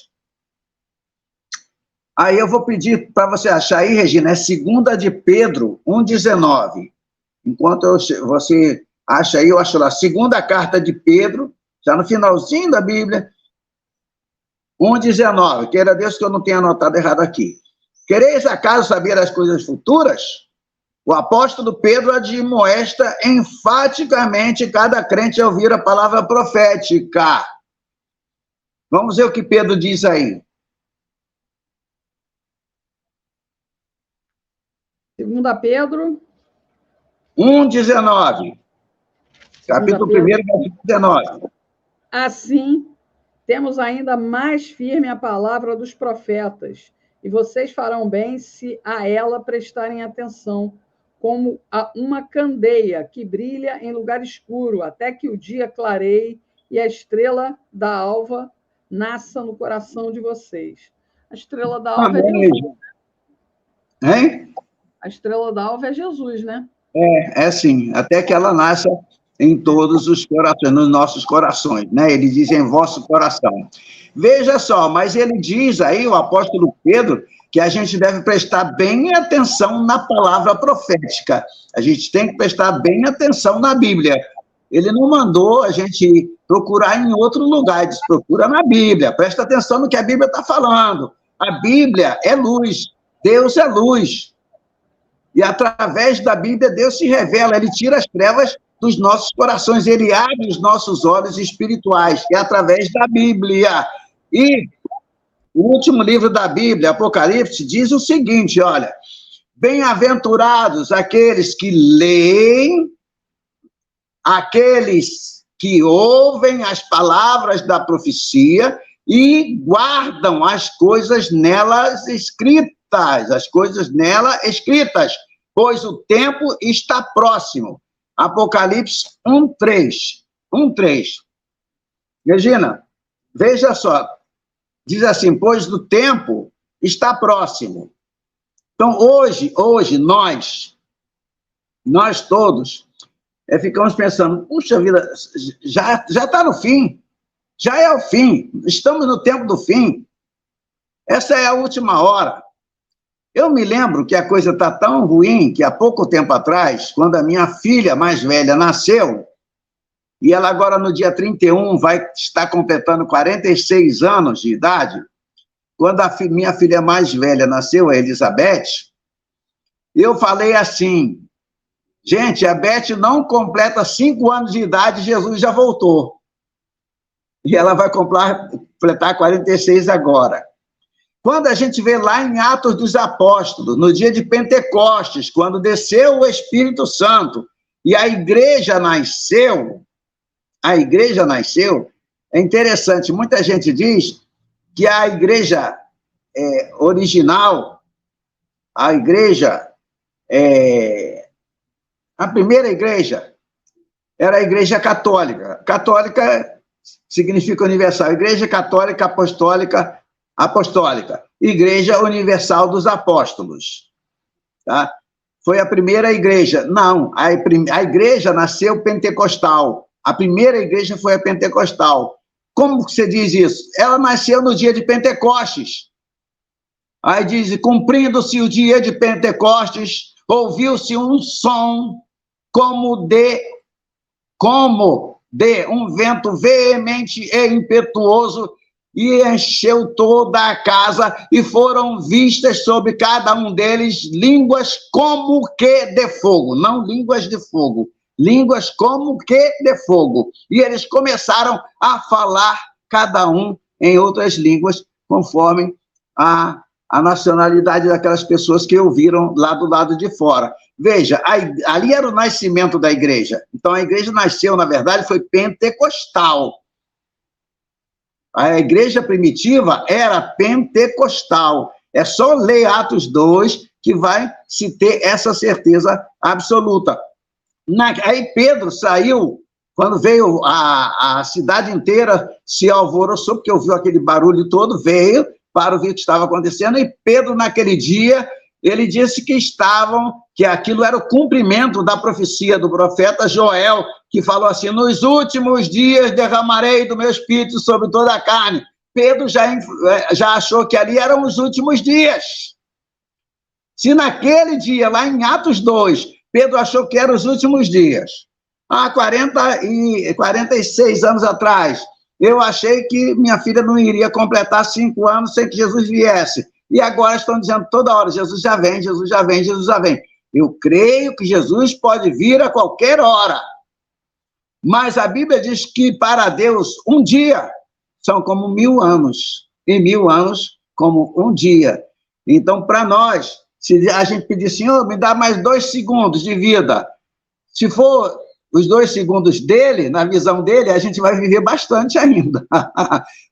Aí eu vou pedir para você achar aí, Regina, é 2 de Pedro 1,19. Enquanto você acha aí, eu acho lá, 2ª carta de Pedro, já no finalzinho da Bíblia, 1,19. Queira Deus que eu não tenha anotado errado aqui. Quereis acaso saber as coisas futuras? O apóstolo Pedro admoesta enfaticamente cada crente a ouvir a palavra profética. Vamos ver o que Pedro diz aí. 2 Pedro 1,19. Capítulo 1, versículo 19. Assim, temos ainda mais firme a palavra dos profetas, e vocês farão bem se a ela prestarem atenção, como a uma candeia que brilha em lugar escuro, até que o dia clareie e a estrela da alva nasça no coração de vocês. A estrela da alva é Jesus. Hein? A estrela da alva é Jesus, né? É sim, até que ela nasça em todos os corações, nos nossos corações, né? Ele diz em vosso coração. Veja só, mas ele diz aí, o apóstolo Pedro, que a gente deve prestar bem atenção na palavra profética. A gente tem que prestar bem atenção na Bíblia. Ele não mandou a gente procurar em outro lugar, ele diz, procura na Bíblia, presta atenção no que a Bíblia está falando. A Bíblia é luz, Deus é luz. E através da Bíblia, Deus se revela, ele tira as trevas dos nossos corações, ele abre os nossos olhos espirituais, que é através da Bíblia. E o último livro da Bíblia, Apocalipse, diz o seguinte, olha, bem-aventurados aqueles que leem, aqueles que ouvem as palavras da profecia e guardam as coisas nelas escritas, pois o tempo está próximo. Apocalipse 1:3. Regina, veja só, diz assim, pois o tempo está próximo. Então, hoje nós todos, ficamos pensando, puxa vida, já está no fim, já é o fim, estamos no tempo do fim, essa é a última hora. Eu me lembro que a coisa está tão ruim que há pouco tempo atrás, quando a minha filha mais velha nasceu, e ela agora no dia 31 vai estar completando 46 anos de idade, quando a minha filha mais velha nasceu, a Elizabeth, eu falei assim, gente, a Beth não completa 5 anos de idade, Jesus já voltou. E ela vai completar 46 agora. Quando a gente vê lá em Atos dos Apóstolos, no dia de Pentecostes, quando desceu o Espírito Santo e a igreja nasceu, é interessante, muita gente diz que a igreja original, a primeira igreja, era a igreja católica. Católica significa universal. Igreja católica apostólica. Igreja Universal dos Apóstolos. Tá? Foi a primeira igreja. Não, a igreja nasceu pentecostal. A primeira igreja foi a pentecostal. Como você diz isso? Ela nasceu no dia de Pentecostes. Aí diz, cumprindo-se o dia de Pentecostes, ouviu-se um som como de um vento veemente e impetuoso e encheu toda a casa e foram vistas sobre cada um deles línguas como que de fogo, não línguas de fogo, línguas como que de fogo. E eles começaram a falar cada um em outras línguas conforme a a nacionalidade daquelas pessoas que ouviram lá do lado de fora. Veja, ali era o nascimento da igreja. Então, a igreja nasceu, na verdade, foi pentecostal. A igreja primitiva era pentecostal. É só ler Atos 2 que vai se ter essa certeza absoluta. Aí Pedro saiu, quando veio a cidade inteira se alvoroçou, porque ouviu aquele barulho todo, veio para ver o que estava acontecendo, e Pedro, naquele dia, ele disse que aquilo era o cumprimento da profecia do profeta Joel, que falou assim, nos últimos dias derramarei do meu espírito sobre toda a carne. Pedro já achou que ali eram os últimos dias. Se naquele dia, lá em Atos 2, Pedro achou que eram os últimos dias, há 46 anos atrás, eu achei que minha filha não iria completar 5 anos sem que Jesus viesse. E agora estão dizendo toda hora, Jesus já vem, Jesus já vem, Jesus já vem. Eu creio que Jesus pode vir a qualquer hora. Mas a Bíblia diz que para Deus um dia são como 1000 anos. E 1000 anos como um dia. Então, para nós, se a gente pedir, Senhor, me dá mais 2 segundos de vida, se for os 2 segundos dele, na visão dele, a gente vai viver bastante ainda.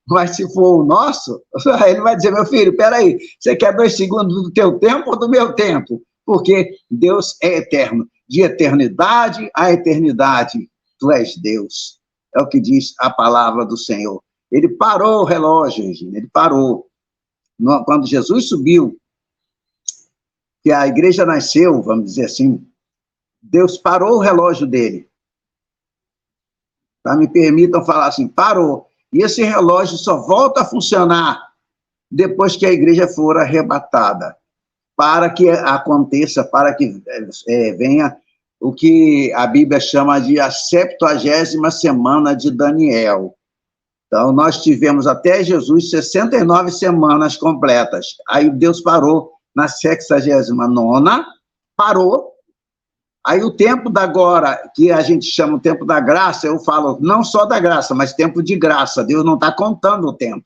Mas se for o nosso, ele vai dizer, meu filho, peraí, você quer 2 segundos do teu tempo ou do meu tempo? Porque Deus é eterno. De eternidade a eternidade, tu és Deus. É o que diz a palavra do Senhor. Ele parou o relógio, Regina, ele parou. Quando Jesus subiu, que a igreja nasceu, vamos dizer assim, Deus parou o relógio dele. Tá? Me permitam falar assim, parou. E esse relógio só volta a funcionar depois que a igreja for arrebatada, para que aconteça, para que venha o que a Bíblia chama de a 70ª semana de Daniel. Então, nós tivemos até Jesus 69 semanas completas. Aí Deus parou na 69ª, parou. Aí o tempo da agora, que a gente chama o tempo da graça, eu falo não só da graça, mas tempo de graça. Deus não está contando o tempo.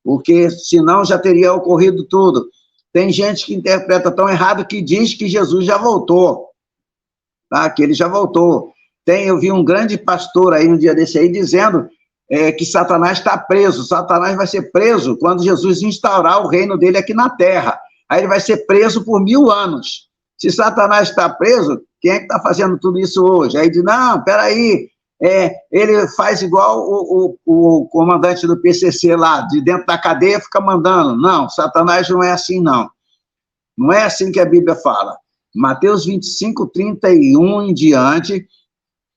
Porque senão já teria ocorrido tudo. Tem gente que interpreta tão errado que diz que Jesus já voltou. Tá? Que ele já voltou. Eu vi um grande pastor aí um dia desse aí dizendo que Satanás está preso. Satanás vai ser preso quando Jesus instaurar o reino dele aqui na Terra. Aí ele vai ser preso por 1000 anos. Se Satanás está preso, quem é que está fazendo tudo isso hoje? Aí diz, não, peraí, ele faz igual o comandante do PCC lá, de dentro da cadeia fica mandando. Não, Satanás não é assim, não. Não é assim que a Bíblia fala. Mateus 25, 31 em diante,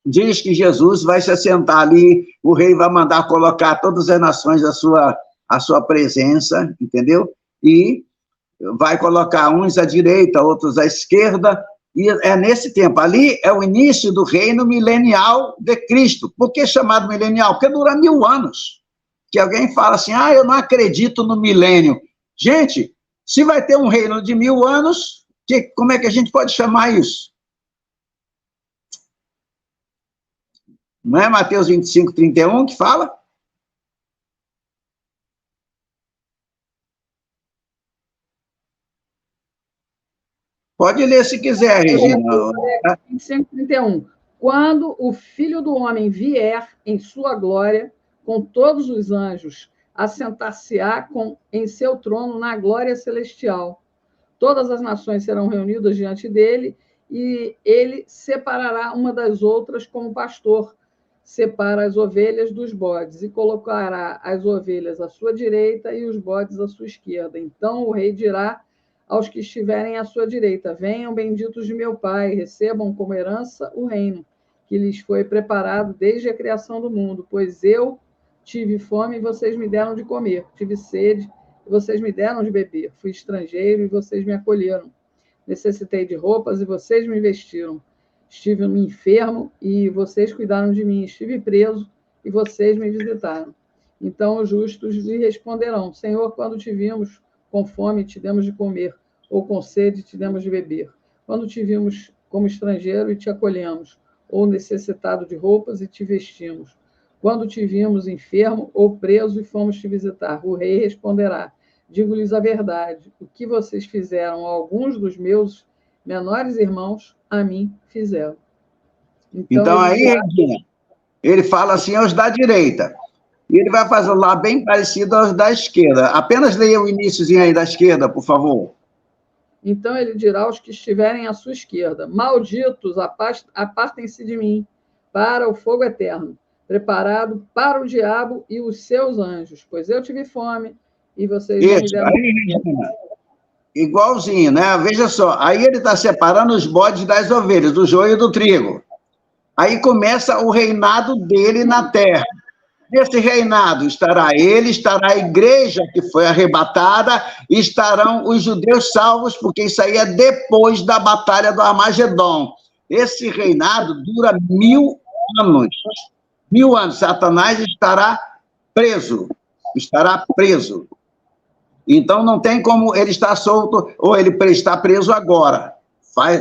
diz que Jesus vai se assentar ali, o rei vai mandar colocar todas as nações à sua presença, entendeu? E vai colocar uns à direita, outros à esquerda, e é nesse tempo. Ali é o início do reino milenial de Cristo. Por que chamado milenial? Porque dura 1000 anos. Que alguém fala assim, eu não acredito no milênio. Gente, se vai ter um reino de 1000 anos, como é que a gente pode chamar isso? Não é Mateus 25, 31 que fala? Pode ler se quiser, Regina. 25, 31. Quando o Filho do Homem vier em sua glória, com todos os anjos, assentar-se-á em seu trono na glória celestial. Todas as nações serão reunidas diante dele, e ele separará uma das outras como pastor, separa as ovelhas dos bodes, e colocará as ovelhas à sua direita e os bodes à sua esquerda. Então o rei dirá aos que estiverem à sua direita, venham benditos de meu Pai, recebam como herança o reino, que lhes foi preparado desde a criação do mundo, pois eu tive fome e vocês me deram de comer, tive sede e vocês me deram de beber, fui estrangeiro e vocês me acolheram, necessitei de roupas e vocês me vestiram, estive enfermo e vocês cuidaram de mim, estive preso e vocês me visitaram. Então os justos lhe responderão, Senhor, quando te vimos com fome, te demos de comer, ou com sede, te demos de beber. Quando te vimos como estrangeiro e te acolhemos, ou necessitado de roupas e te vestimos. Quando te vimos enfermo ou preso e fomos te visitar. O rei responderá, digo-lhes a verdade, o que vocês fizeram a alguns dos meus menores irmãos, a mim fizeram. Então aí, Regina, ele fala assim aos da direita. E ele vai fazer lá bem parecido aos da esquerda. Apenas leia o iniciozinho aí da esquerda, por favor. Então ele dirá aos que estiverem à sua esquerda: malditos, apartem-se de mim, para o fogo eterno, preparado para o diabo e os seus anjos, pois eu tive fome e vocês não me deram. Aí, Regina, igualzinho, né? Veja só, aí ele está separando os bodes das ovelhas, do joio e do trigo. Aí começa o reinado dele na terra. Nesse reinado estará ele, estará a igreja que foi arrebatada, e estarão os judeus salvos, porque isso aí é depois da batalha do Armagedon. Esse reinado dura 1000 anos. 1000 anos. Satanás estará preso. Estará preso. Então não tem como ele estar solto ou ele está preso agora.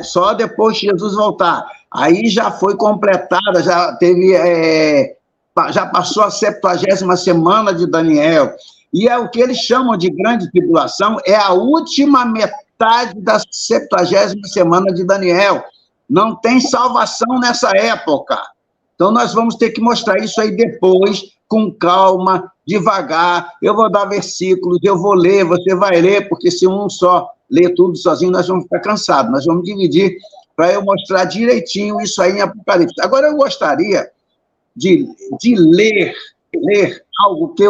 Só depois que Jesus voltar. Aí já foi completada, já teve... já passou a 70ª semana de Daniel, e é o que eles chamam de grande tribulação, é a última metade da 70ª semana de Daniel. Não tem salvação nessa época. Então, nós vamos ter que mostrar isso aí depois, com calma, devagar. Eu vou dar versículos, eu vou ler, você vai ler, porque se um só ler tudo sozinho, nós vamos ficar cansados. Nós vamos dividir para eu mostrar direitinho isso aí em Apocalipse. Agora, eu gostaria de ler algo que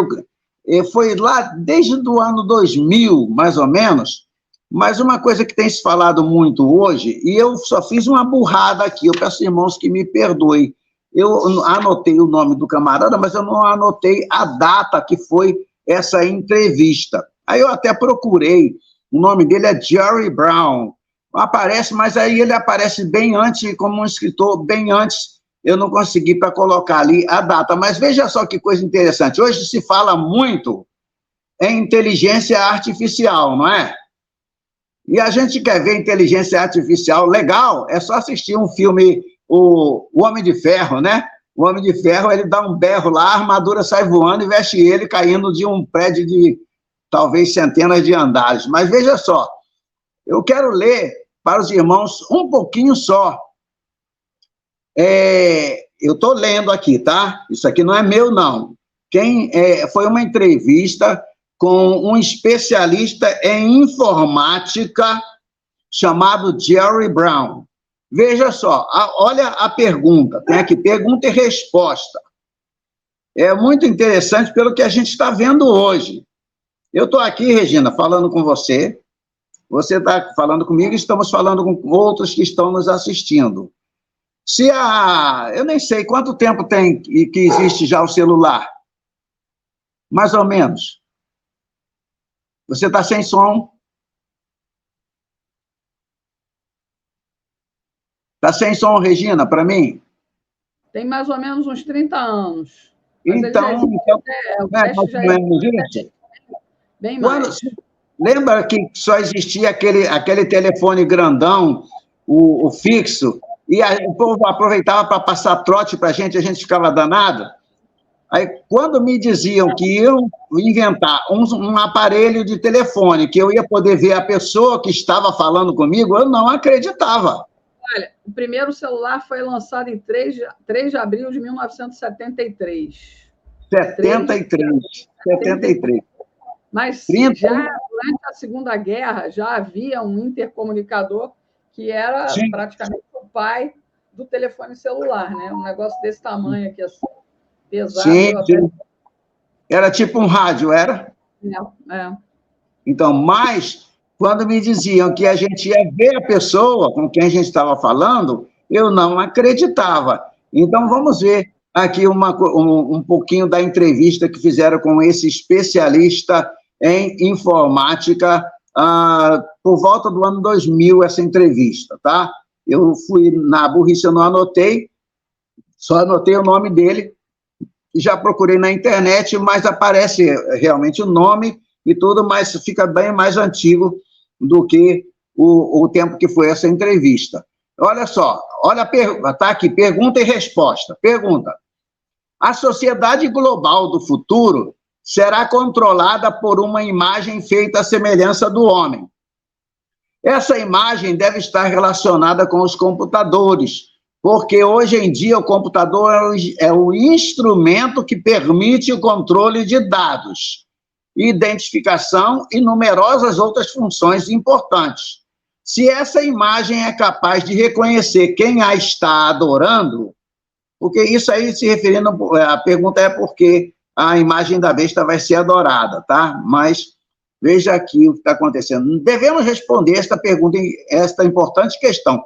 foi lá desde o ano 2000, mais ou menos, mas uma coisa que tem se falado muito hoje, e eu só fiz uma burrada aqui, eu peço, irmãos, que me perdoem. Eu anotei o nome do camarada, mas eu não anotei a data que foi essa entrevista. Aí eu até procurei, o nome dele é Jerry Brown, aparece, mas aí ele aparece bem antes, como um escritor, bem antes. Eu não consegui para colocar ali a data, mas veja só que coisa interessante. Hoje se fala muito em inteligência artificial, não é? E a gente quer ver inteligência artificial legal, é só assistir um filme, o Homem de Ferro, né? O Homem de Ferro, ele dá um berro lá, a armadura sai voando e veste ele caindo de um prédio de talvez centenas de andares. Mas veja só, eu quero ler para os irmãos um pouquinho só. Eu estou lendo aqui, tá? Isso aqui não é meu, não. Foi uma entrevista com um especialista em informática chamado Jerry Brown. Veja só, olha a pergunta, tem aqui pergunta e resposta. É muito interessante pelo que a gente está vendo hoje. Eu estou aqui, Regina, falando com você está falando comigo, estamos falando com outros que estão nos assistindo. Eu nem sei quanto tempo tem que existe já o celular. Mais ou menos. Você está sem som? Está sem som, Regina, para mim? Tem mais ou menos uns 30 anos. Então, bem mais. Lembra que só existia aquele telefone grandão, o fixo, e o povo aproveitava para passar trote para a gente ficava danado? Aí, quando me diziam que iam inventar um aparelho de telefone, que eu ia poder ver a pessoa que estava falando comigo, eu não acreditava. Olha, o primeiro celular foi lançado em 3 de abril de 1973. 73. Mas já durante a Segunda Guerra já havia um intercomunicador que era praticamente o pai do telefone celular, né? Um negócio desse tamanho aqui, assim, pesado. Sim. Era tipo um rádio, era? É. Então, mas quando me diziam que a gente ia ver a pessoa com quem a gente estava falando, eu não acreditava. Então, vamos ver aqui um pouquinho da entrevista que fizeram com esse especialista em informática, por volta do ano 2000, essa entrevista, tá? Eu fui na burrice, eu não anotei, só anotei o nome dele, já procurei na internet, mas aparece realmente o nome e tudo, mas fica bem mais antigo do que o tempo que foi essa entrevista. Olha só, tá aqui, pergunta e resposta. Pergunta: a sociedade global do futuro será controlada por uma imagem feita à semelhança do homem. Essa imagem deve estar relacionada com os computadores, porque hoje em dia o computador é o instrumento que permite o controle de dados, identificação e numerosas outras funções importantes. Se essa imagem é capaz de reconhecer quem a está adorando, porque isso aí se referindo, a pergunta é por que a imagem da besta vai ser adorada, tá? Mas veja aqui o que está acontecendo. Devemos responder esta pergunta, esta importante questão.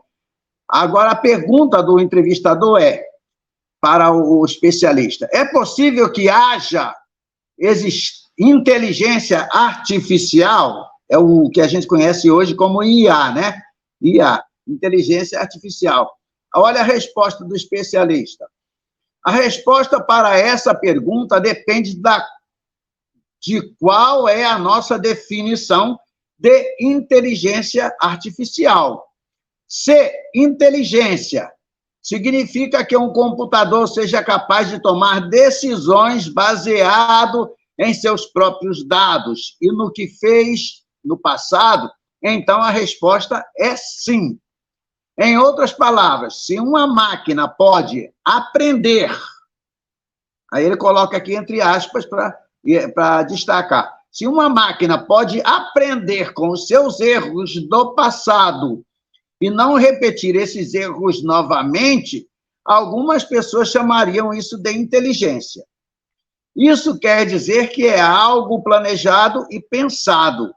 Agora, a pergunta do entrevistador é, para o especialista, é possível que haja inteligência artificial, é o que a gente conhece hoje como IA, né? IA, inteligência artificial. Olha a resposta do especialista. A resposta para essa pergunta depende de qual é a nossa definição de inteligência artificial. Se inteligência significa que um computador seja capaz de tomar decisões baseado em seus próprios dados e no que fez no passado, então a resposta é sim. Em outras palavras, se uma máquina pode aprender, aí ele coloca aqui entre aspas para destacar, se uma máquina pode aprender com os seus erros do passado e não repetir esses erros novamente, algumas pessoas chamariam isso de inteligência. Isso quer dizer que é algo planejado e pensado.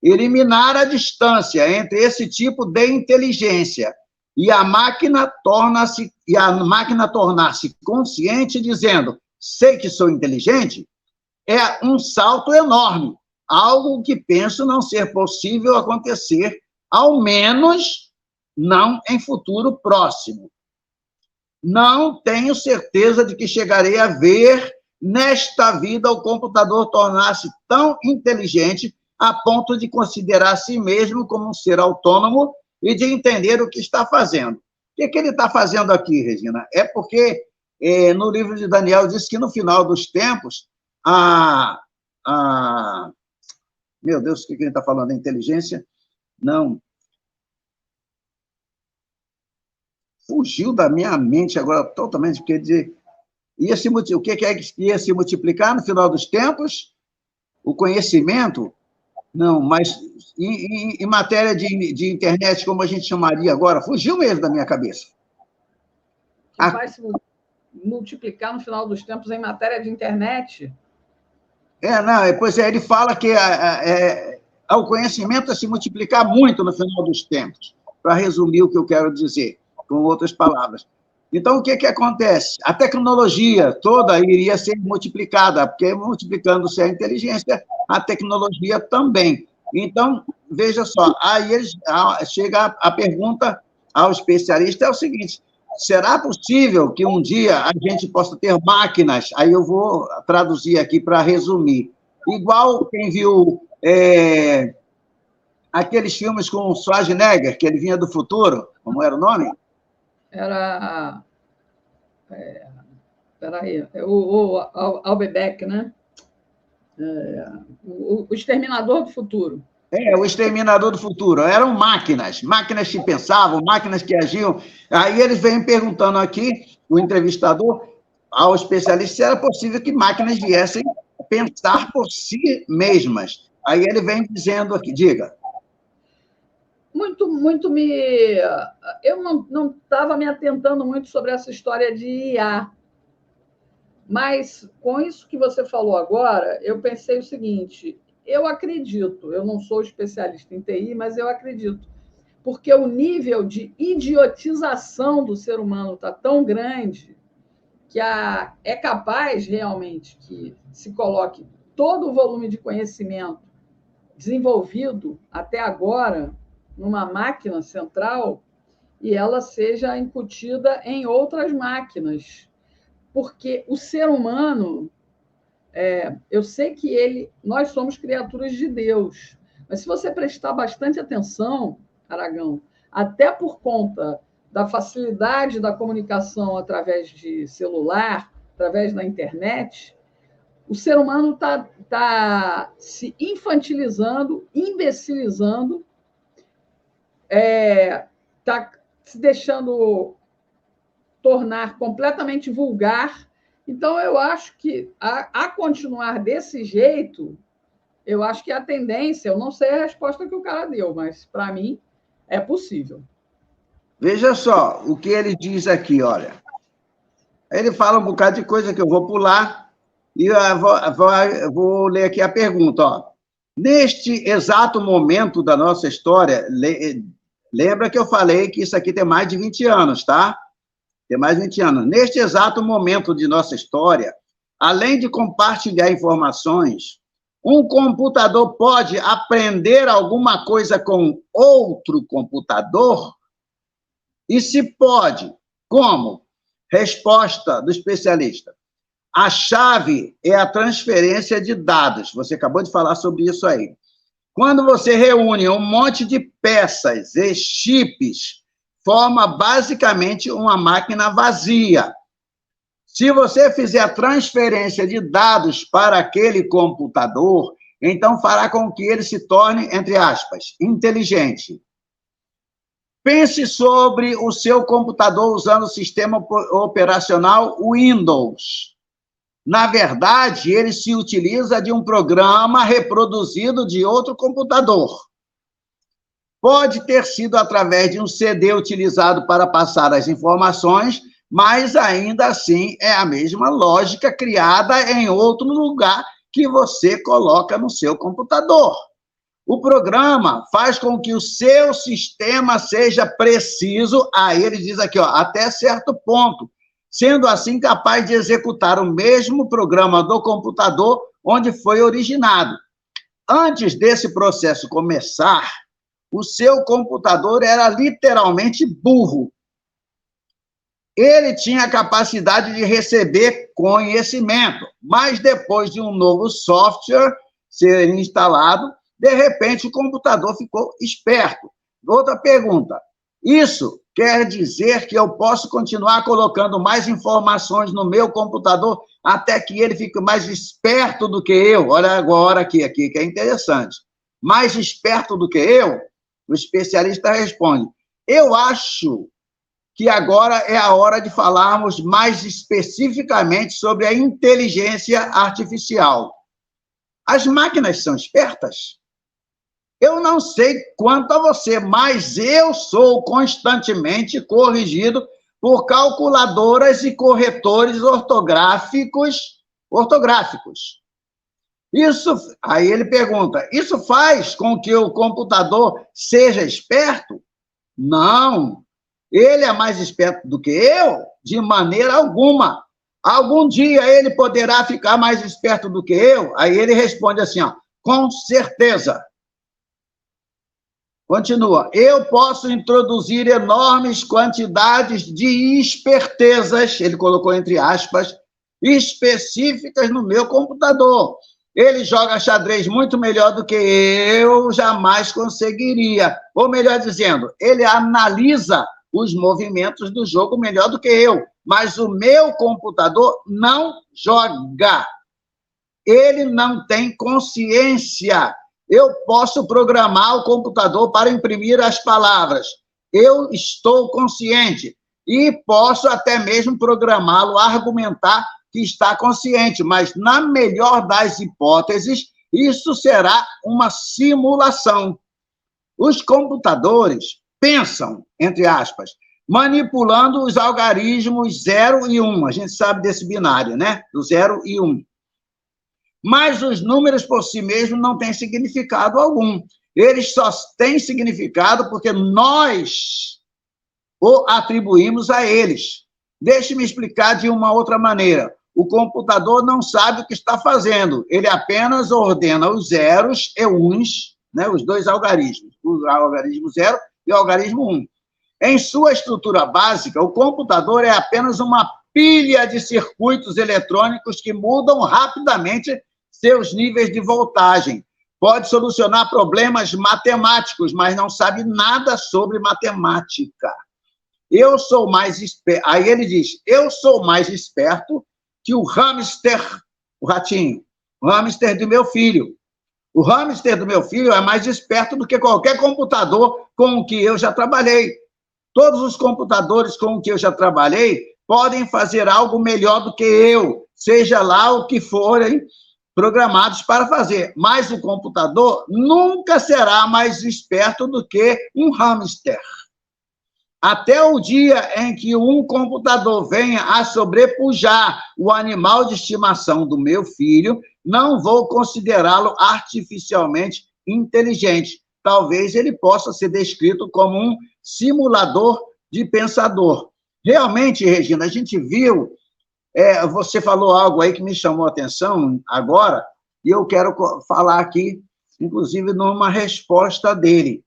Eliminar a distância entre esse tipo de inteligência e a máquina tornar-se consciente dizendo, sei que sou inteligente, é um salto enorme, algo que penso não ser possível acontecer, ao menos não em futuro próximo. Não tenho certeza de que chegarei a ver nesta vida o computador tornar-se tão inteligente a ponto de considerar a si mesmo como um ser autônomo e de entender o que está fazendo. O que ele está fazendo aqui, Regina? É porque no livro de Daniel diz que no final dos tempos, meu Deus, o que ele está falando? A inteligência? Não. Fugiu da minha mente agora totalmente, quer dizer, o que é que ia se multiplicar no final dos tempos? O conhecimento? Não, mas em matéria de internet, como a gente chamaria agora, fugiu mesmo da minha cabeça. Que vai se multiplicar no final dos tempos em matéria de internet? Pois é, ele fala que o conhecimento vai se multiplicar muito no final dos tempos, para resumir o que eu quero dizer, com outras palavras. Então, o que acontece? A tecnologia toda iria ser multiplicada, porque multiplicando-se a inteligência, a tecnologia também. Então, veja só, aí chega a pergunta ao especialista, é o seguinte, será possível que um dia a gente possa ter máquinas, aí eu vou traduzir aqui para resumir, igual quem viu aqueles filmes com o Schwarzenegger, que ele vinha do futuro, como era o nome? Era... Peraí, o Albebeck, né? O Exterminador do Futuro. O Exterminador do Futuro. Eram máquinas que pensavam, máquinas que agiam. Aí eles vêm perguntando aqui, o entrevistador, ao especialista, se era possível que máquinas viessem pensar por si mesmas. Aí ele vem dizendo aqui, diga. Eu não estava me atentando muito sobre essa história de IA, mas com isso que você falou agora, eu pensei o seguinte, eu acredito, eu não sou especialista em TI, mas eu acredito, porque o nível de idiotização do ser humano está tão grande que é capaz realmente que se coloque todo o volume de conhecimento desenvolvido até agora numa máquina central e ela seja incutida em outras máquinas. Porque o ser humano, eu sei que nós somos criaturas de Deus, mas se você prestar bastante atenção, Aragão, até por conta da facilidade da comunicação através de celular, através da internet, o ser humano está se infantilizando, imbecilizando, está se deixando tornar completamente vulgar. Então, eu acho que, a continuar desse jeito, eu acho que a tendência, eu não sei a resposta que o cara deu, mas, para mim, é possível. Veja só o que ele diz aqui, olha. Ele fala um bocado de coisa que eu vou pular e eu vou ler aqui a pergunta, ó. Neste exato momento da nossa história, lembra que eu falei que isso aqui tem mais de 20 anos, tá? Tem mais de 20 anos. Neste exato momento de nossa história, além de compartilhar informações, um computador pode aprender alguma coisa com outro computador? E se pode, como? Resposta do especialista. A chave é a transferência de dados. Você acabou de falar sobre isso aí. Quando você reúne um monte de peças e chips, forma basicamente uma máquina vazia. Se você fizer a transferência de dados para aquele computador, então fará com que ele se torne, entre aspas, inteligente. Pense sobre o seu computador usando o sistema operacional Windows. Na verdade, ele se utiliza de um programa reproduzido de outro computador. Pode ter sido através de um CD utilizado para passar as informações, mas ainda assim é a mesma lógica criada em outro lugar que você coloca no seu computador. O programa faz com que o seu sistema seja preciso, aí ele diz aqui, ó, até certo ponto, sendo assim capaz de executar o mesmo programa do computador onde foi originado. Antes desse processo começar, o seu computador era literalmente burro. Ele tinha a capacidade de receber conhecimento, mas depois de um novo software ser instalado, de repente o computador ficou esperto. Outra pergunta, isso quer dizer que eu posso continuar colocando mais informações no meu computador até que ele fique mais esperto do que eu? Olha agora aqui que é interessante. Mais esperto do que eu? O especialista responde, eu acho que agora é a hora de falarmos mais especificamente sobre a inteligência artificial. As máquinas são espertas? Eu não sei quanto a você, mas eu sou constantemente corrigido por calculadoras e corretores ortográficos. Isso, aí ele pergunta, isso faz com que o computador seja esperto? Não. Ele é mais esperto do que eu? De maneira alguma. Algum dia ele poderá ficar mais esperto do que eu? Aí ele responde assim, ó, com certeza. Continua. Eu posso introduzir enormes quantidades de espertezas, ele colocou entre aspas, específicas no meu computador. Ele joga xadrez muito melhor do que eu jamais conseguiria. Ou melhor dizendo, ele analisa os movimentos do jogo melhor do que eu. Mas o meu computador não joga. Ele não tem consciência. Eu posso programar o computador para imprimir as palavras. Eu estou consciente. E posso até mesmo programá-lo a argumentar que está consciente, mas, na melhor das hipóteses, isso será uma simulação. Os computadores pensam, entre aspas, manipulando os algarismos 0 e 1. A gente sabe desse binário, né? Do 0 e 1. Mas os números por si mesmos não têm significado algum. Eles só têm significado porque nós o atribuímos a eles. Deixe-me explicar de uma outra maneira. O computador não sabe o que está fazendo. Ele apenas ordena os zeros e uns, né, os dois algarismos, o algarismo 0 e o algarismo 1. Em sua estrutura básica, o computador é apenas uma pilha de circuitos eletrônicos que mudam rapidamente seus níveis de voltagem. Pode solucionar problemas matemáticos, mas não sabe nada sobre matemática. Eu sou mais esperto. Aí ele diz, eu sou mais esperto que o hamster o ratinho. O hamster do meu filho. O hamster do meu filho é mais esperto do que qualquer computador com o que eu já trabalhei. Todos os computadores com o que eu já trabalhei podem fazer algo melhor do que eu, seja lá o que forem programados para fazer. Mas o computador nunca será mais esperto do que um hamster. Até o dia em que um computador venha a sobrepujar o animal de estimação do meu filho, não vou considerá-lo artificialmente inteligente. Talvez ele possa ser descrito como um simulador de pensador. Realmente, Regina, a gente viu, você falou algo aí que me chamou a atenção agora, e eu quero falar aqui, inclusive, numa resposta dele.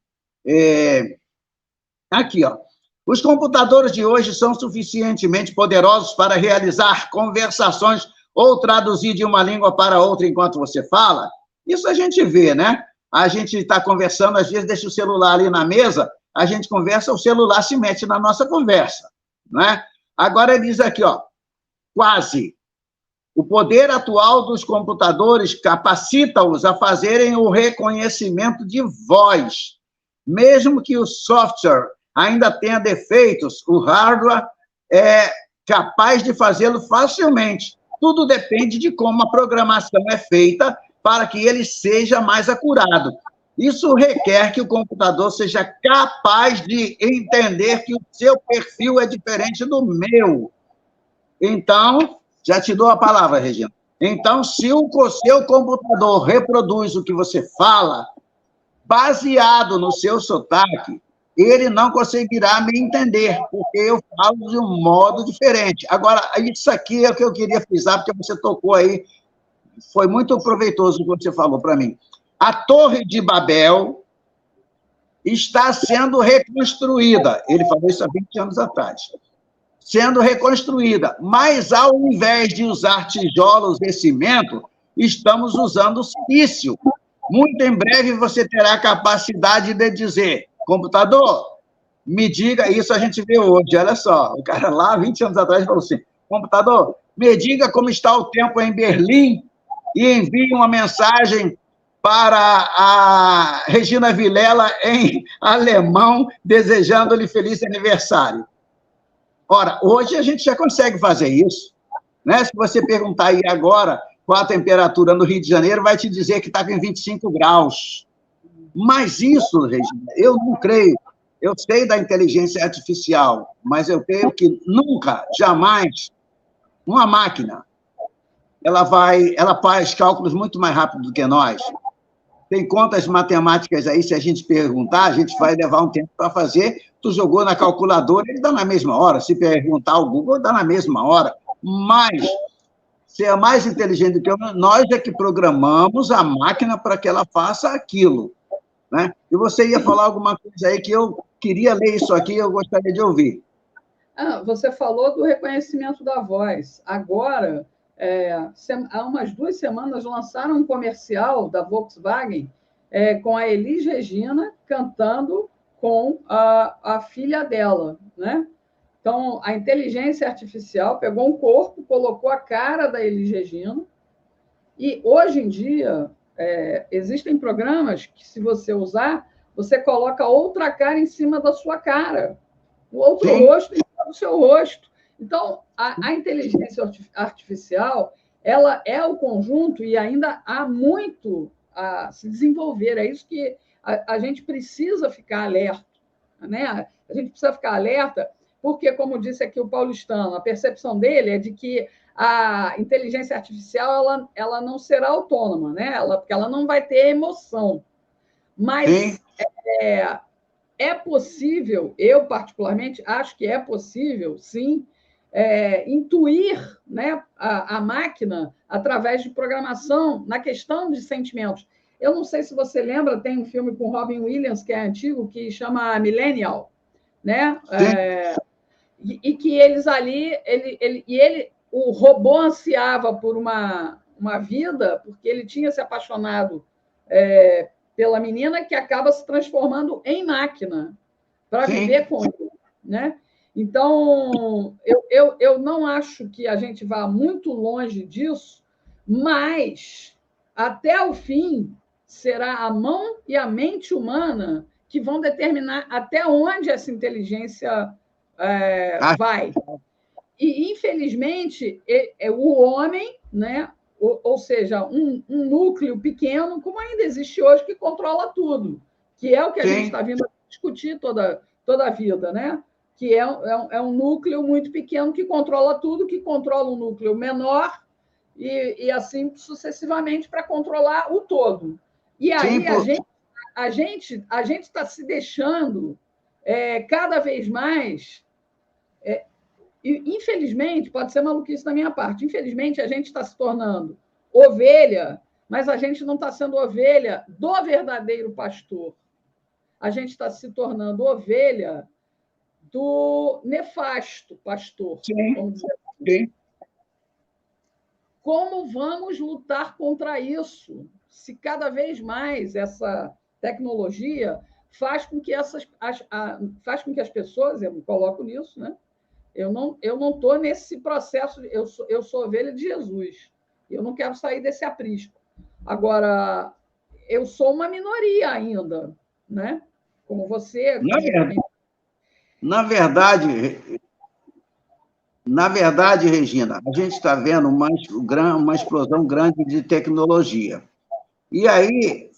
Aqui, ó. Os computadores de hoje são suficientemente poderosos para realizar conversações ou traduzir de uma língua para outra enquanto você fala? Isso a gente vê, né? A gente está conversando, às vezes deixa o celular ali na mesa, a gente conversa, o celular se mete na nossa conversa, né? Agora ele diz aqui, ó, quase. O poder atual dos computadores capacita-os a fazerem o reconhecimento de voz. Mesmo que o software ainda tenha defeitos, o hardware é capaz de fazê-lo facilmente. Tudo depende de como a programação é feita para que ele seja mais acurado. Isso requer que o computador seja capaz de entender que o seu perfil é diferente do meu. Então, já te dou a palavra, Regina. Então, se o seu computador reproduz o que você fala, baseado no seu sotaque, ele não conseguirá me entender, porque eu falo de um modo diferente. Agora, isso aqui é o que eu queria frisar, porque você tocou aí, foi muito proveitoso o que você falou para mim. A Torre de Babel está sendo reconstruída. Ele falou isso há 20 anos atrás. Sendo reconstruída, mas ao invés de usar tijolos e cimento, estamos usando silício. Muito em breve você terá a capacidade de dizer, computador, me diga, isso a gente vê hoje, olha só, o cara lá, 20 anos atrás, falou assim, computador, me diga como está o tempo em Berlim e envie uma mensagem para a Regina Vilela em alemão, desejando-lhe feliz aniversário. Ora, hoje a gente já consegue fazer isso, né? Se você perguntar aí agora qual a temperatura no Rio de Janeiro, vai te dizer que está com 25 graus. Mas isso, Regina, eu não creio. Eu sei da inteligência artificial, mas eu creio que nunca, jamais, uma máquina, ela faz cálculos muito mais rápido do que nós. Tem contas matemáticas aí, se a gente perguntar, a gente vai levar um tempo para fazer. Tu jogou na calculadora, ele dá na mesma hora. Se perguntar ao Google, dá na mesma hora. Mas, se é mais inteligente do que nós é que programamos a máquina para que ela faça aquilo, né? E você ia falar alguma coisa aí que eu queria ler isso aqui, eu gostaria de ouvir. Você falou do reconhecimento da voz. Agora, há umas 2 semanas, lançaram um comercial da Volkswagen com a Elis Regina cantando com a filha dela, né? Então, a inteligência artificial pegou um corpo, colocou a cara da Elis Regina, e hoje em dia existem programas que, se você usar, você coloca outra cara em cima da sua cara, o outro Sim. rosto em cima do seu rosto. Então, a inteligência artificial, ela é o conjunto e ainda há muito a se desenvolver. É isso que a gente precisa ficar alerta, né? A gente precisa ficar alerta porque, como disse aqui o paulistano, a percepção dele é de que a inteligência artificial ela não será autônoma, né? Porque ela não vai ter emoção. Mas é possível, eu particularmente acho que é possível, sim, intuir, né, a máquina através de programação na questão de sentimentos. Eu não sei se você lembra, tem um filme com Robin Williams, que é antigo, que chama Millennial, né? E que eles ali, o robô ansiava por uma vida, porque ele tinha se apaixonado pela menina, que acaba se transformando em máquina para viver com ele, né? Então, eu não acho que a gente vá muito longe disso, Mas, até o fim, será a mão e a mente humana que vão determinar até onde essa inteligência vai. E, infelizmente, o homem, né, ou seja, um núcleo pequeno, como ainda existe hoje, que controla tudo, que é o que a gente está vindo a discutir toda a vida, né? Que é um núcleo muito pequeno que controla tudo, que controla um núcleo menor e assim sucessivamente para controlar o todo. E aí a gente está se deixando cada vez mais... E, infelizmente, pode ser maluquice da minha parte, infelizmente, a gente está se tornando ovelha, mas a gente não está sendo ovelha do verdadeiro pastor. A gente está se tornando ovelha do nefasto pastor. Vamos dizer assim. Como vamos lutar contra isso? Se cada vez mais essa tecnologia faz com que as pessoas, eu me coloco nisso, né? Eu não estou nesse processo, eu sou ovelha de Jesus. Eu não quero sair desse aprisco. Agora, eu sou uma minoria ainda, né? Como você. Na verdade, Regina, a gente está vendo uma explosão grande de tecnologia. E aí,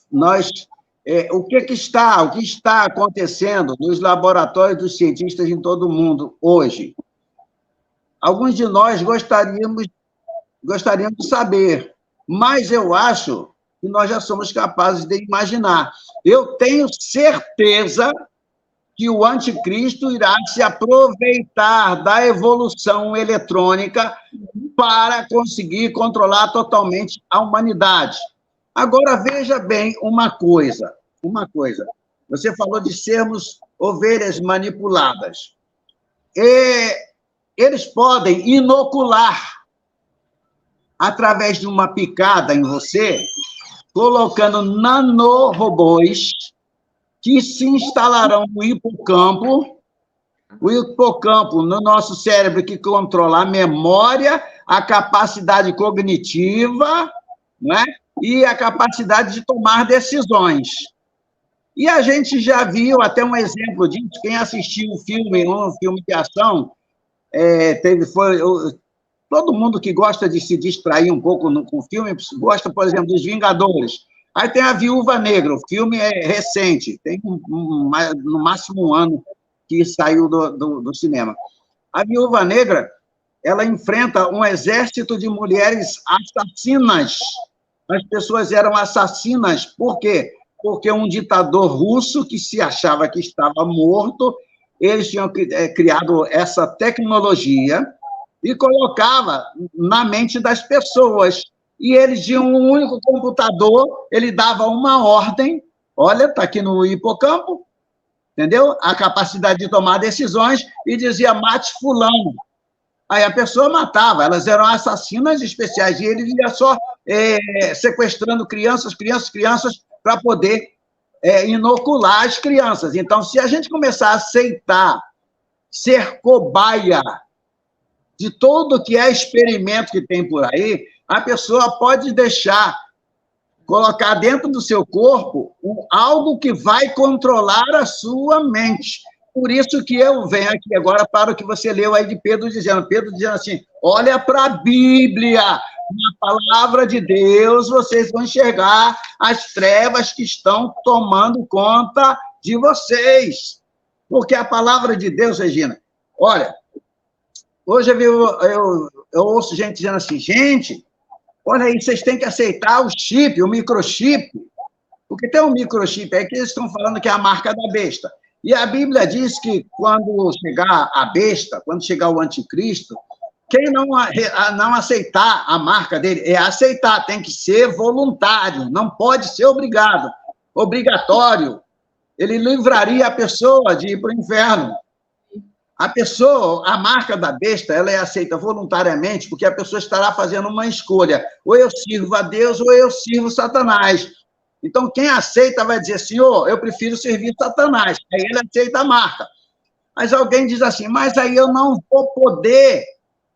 o que está acontecendo nos laboratórios dos cientistas em todo o mundo hoje? Alguns de nós gostariamos de saber, mas eu acho que nós já somos capazes de imaginar. Eu tenho certeza que o anticristo irá se aproveitar da evolução eletrônica para conseguir controlar totalmente a humanidade. Agora, veja bem uma coisa. Você falou de sermos ovelhas manipuladas. Eles podem inocular, através de uma picada em você, colocando nanorobôs que se instalarão no hipocampo, no nosso cérebro, que controla a memória, a capacidade cognitiva, né? E a capacidade de tomar decisões. E a gente já viu até um exemplo disso, quem assistiu um filme de ação, todo mundo que gosta de se distrair um pouco com o filme, gosta, por exemplo, dos Vingadores. Aí tem a Viúva Negra, o filme é recente, tem no máximo um ano que saiu do cinema. A Viúva Negra, ela enfrenta um exército de mulheres assassinas. As pessoas eram assassinas, por quê? Porque um ditador russo, que se achava que estava morto, eles tinham criado essa tecnologia e colocava na mente das pessoas. E eles tinham um único computador, ele dava uma ordem, olha, está aqui no hipocampo, entendeu? A capacidade de tomar decisões, e dizia, mate fulano. Aí a pessoa matava, elas eram assassinas especiais, e ele ia só sequestrando crianças, para poder inocular as crianças. Então, se a gente começar a aceitar ser cobaia de todo que é experimento que tem por aí, a pessoa pode colocar dentro do seu corpo algo que vai controlar a sua mente. Por isso que eu venho aqui agora para o que você leu aí de Pedro dizendo assim, olha para a Bíblia, na palavra de Deus, vocês vão enxergar as trevas que estão tomando conta de vocês. Porque a palavra de Deus, Regina, olha, hoje eu ouço gente dizendo assim, gente, olha aí, vocês têm que aceitar o chip, o microchip, porque tem um microchip aí que eles estão falando que é a marca da besta. E a Bíblia diz que quando chegar a besta, quando chegar o anticristo, quem não aceitar a marca dele, aceitar, tem que ser voluntário, não pode ser obrigatório. Ele livraria a pessoa de ir para o inferno. A marca da besta, ela é aceita voluntariamente, porque a pessoa estará fazendo uma escolha. Ou eu sirvo a Deus, ou eu sirvo Satanás. Então, quem aceita vai dizer, Senhor, eu prefiro servir Satanás. Aí ele aceita a marca. Mas alguém diz assim, mas aí eu não vou poder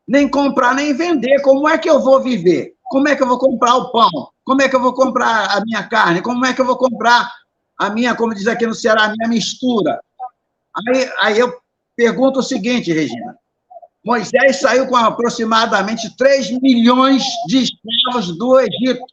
nem comprar, nem vender. Como é que eu vou viver? como é que eu vou comprar o pão? Como é que eu vou comprar a minha carne? Como é que eu vou comprar a minha, como diz aqui no Ceará, a minha mistura? Aí eu pergunto o seguinte, Regina. Moisés saiu com aproximadamente 3 milhões de escravos do Egito.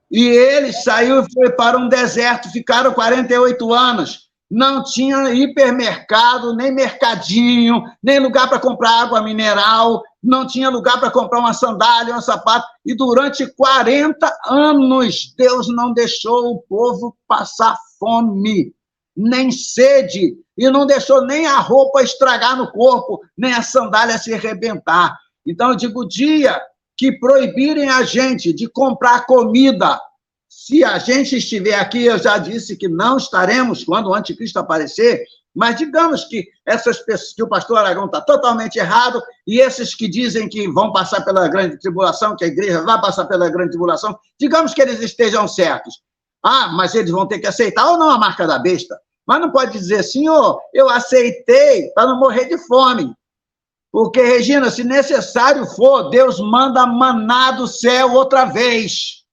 E ele saiu e foi para um deserto, ficaram 48 anos. Não tinha hipermercado, nem mercadinho, nem lugar para comprar água mineral, não tinha lugar para comprar uma sandália, um sapato. E durante 40 anos, Deus não deixou o povo passar fome, nem sede, e não deixou nem a roupa estragar no corpo, nem a sandália se arrebentar. Então, eu digo, o dia que proibirem a gente de comprar comida, se a gente estiver aqui, eu já disse que não estaremos quando o anticristo aparecer, mas digamos que essas pessoas, que o pastor Aragão está totalmente errado, e esses que dizem que vão passar pela grande tribulação, que a igreja vai passar pela grande tribulação, digamos que eles estejam certos. Ah, mas eles vão ter que aceitar ou não a marca da besta. Mas não pode dizer, Senhor, eu aceitei para não morrer de fome. Porque, Regina, se necessário for, Deus manda maná do céu outra vez.